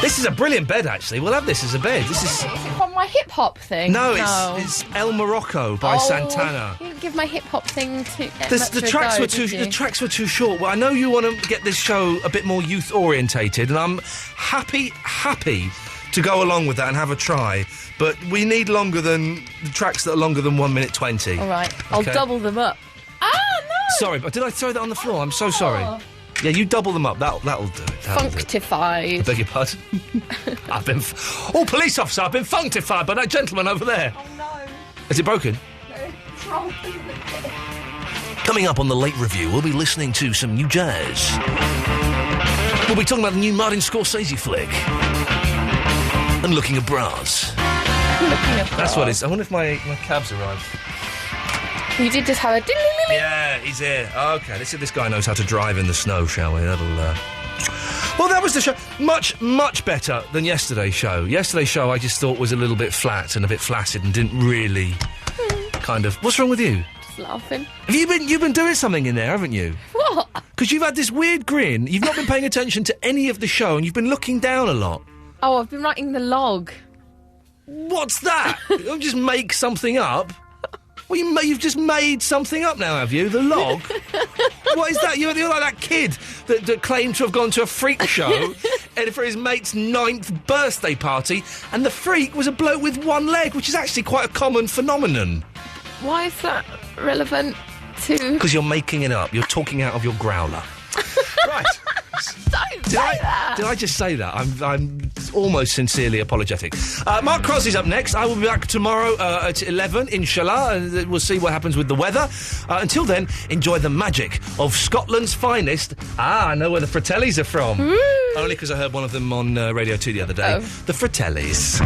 This is a brilliant bed, actually. We'll have this as a bed. This is... Is it from my hip-hop thing? No, it's El Morocco by Santana. You didn't give my hip-hop thing to... The tracks were too short. Well, I know you want to get this show a bit more youth-orientated, and I'm happy to go along with that and have a try, but we need longer than the tracks that are longer than 1 minute 20. All right, I'll double them up. Ah, no! Sorry, but did I throw that on the floor? I'm so sorry. Yeah, you double them up. That'll do it. Functified. I beg your pardon. I've been... police officer, I've been functified by that gentleman over there. Oh, no. Is it broken? No, it's wrong. Coming up on the Late Review, we'll be listening to some new jazz. We'll be talking about the new Martin Scorsese flick. And looking at bras. That's what it is. I wonder if my cab's arrived. You did just have a... Yeah, he's here. OK, let's see if this guy knows how to drive in the snow, shall we? That'll... Well, that was the show. Much, much better than yesterday's show. Yesterday's show I just thought was a little bit flat and a bit flaccid and didn't really kind of... What's wrong with you? Just laughing. Have you've been doing something in there, haven't you? What? Because you've had this weird grin. You've not been paying attention to any of the show and you've been looking down a lot. Oh, I've been writing the log. What's that? Don't just make something up. Well, you've just made something up now, have you? The log? What is that? You're like that kid that claimed to have gone to a freak show and for his mate's 9th birthday party, and the freak was a bloke with one leg, which is actually quite a common phenomenon. Why is that relevant to... Because you're making it up. You're talking out of your growler. Right. Don't say that. Did I just say that? I'm almost sincerely apologetic. Mark Crosby's up next. I will be back tomorrow at 11, inshallah, and we'll see what happens with the weather. Until then, enjoy the magic of Scotland's finest. I know where the Fratellis are from. Only because I heard one of them on Radio 2 the other day. The Fratellis.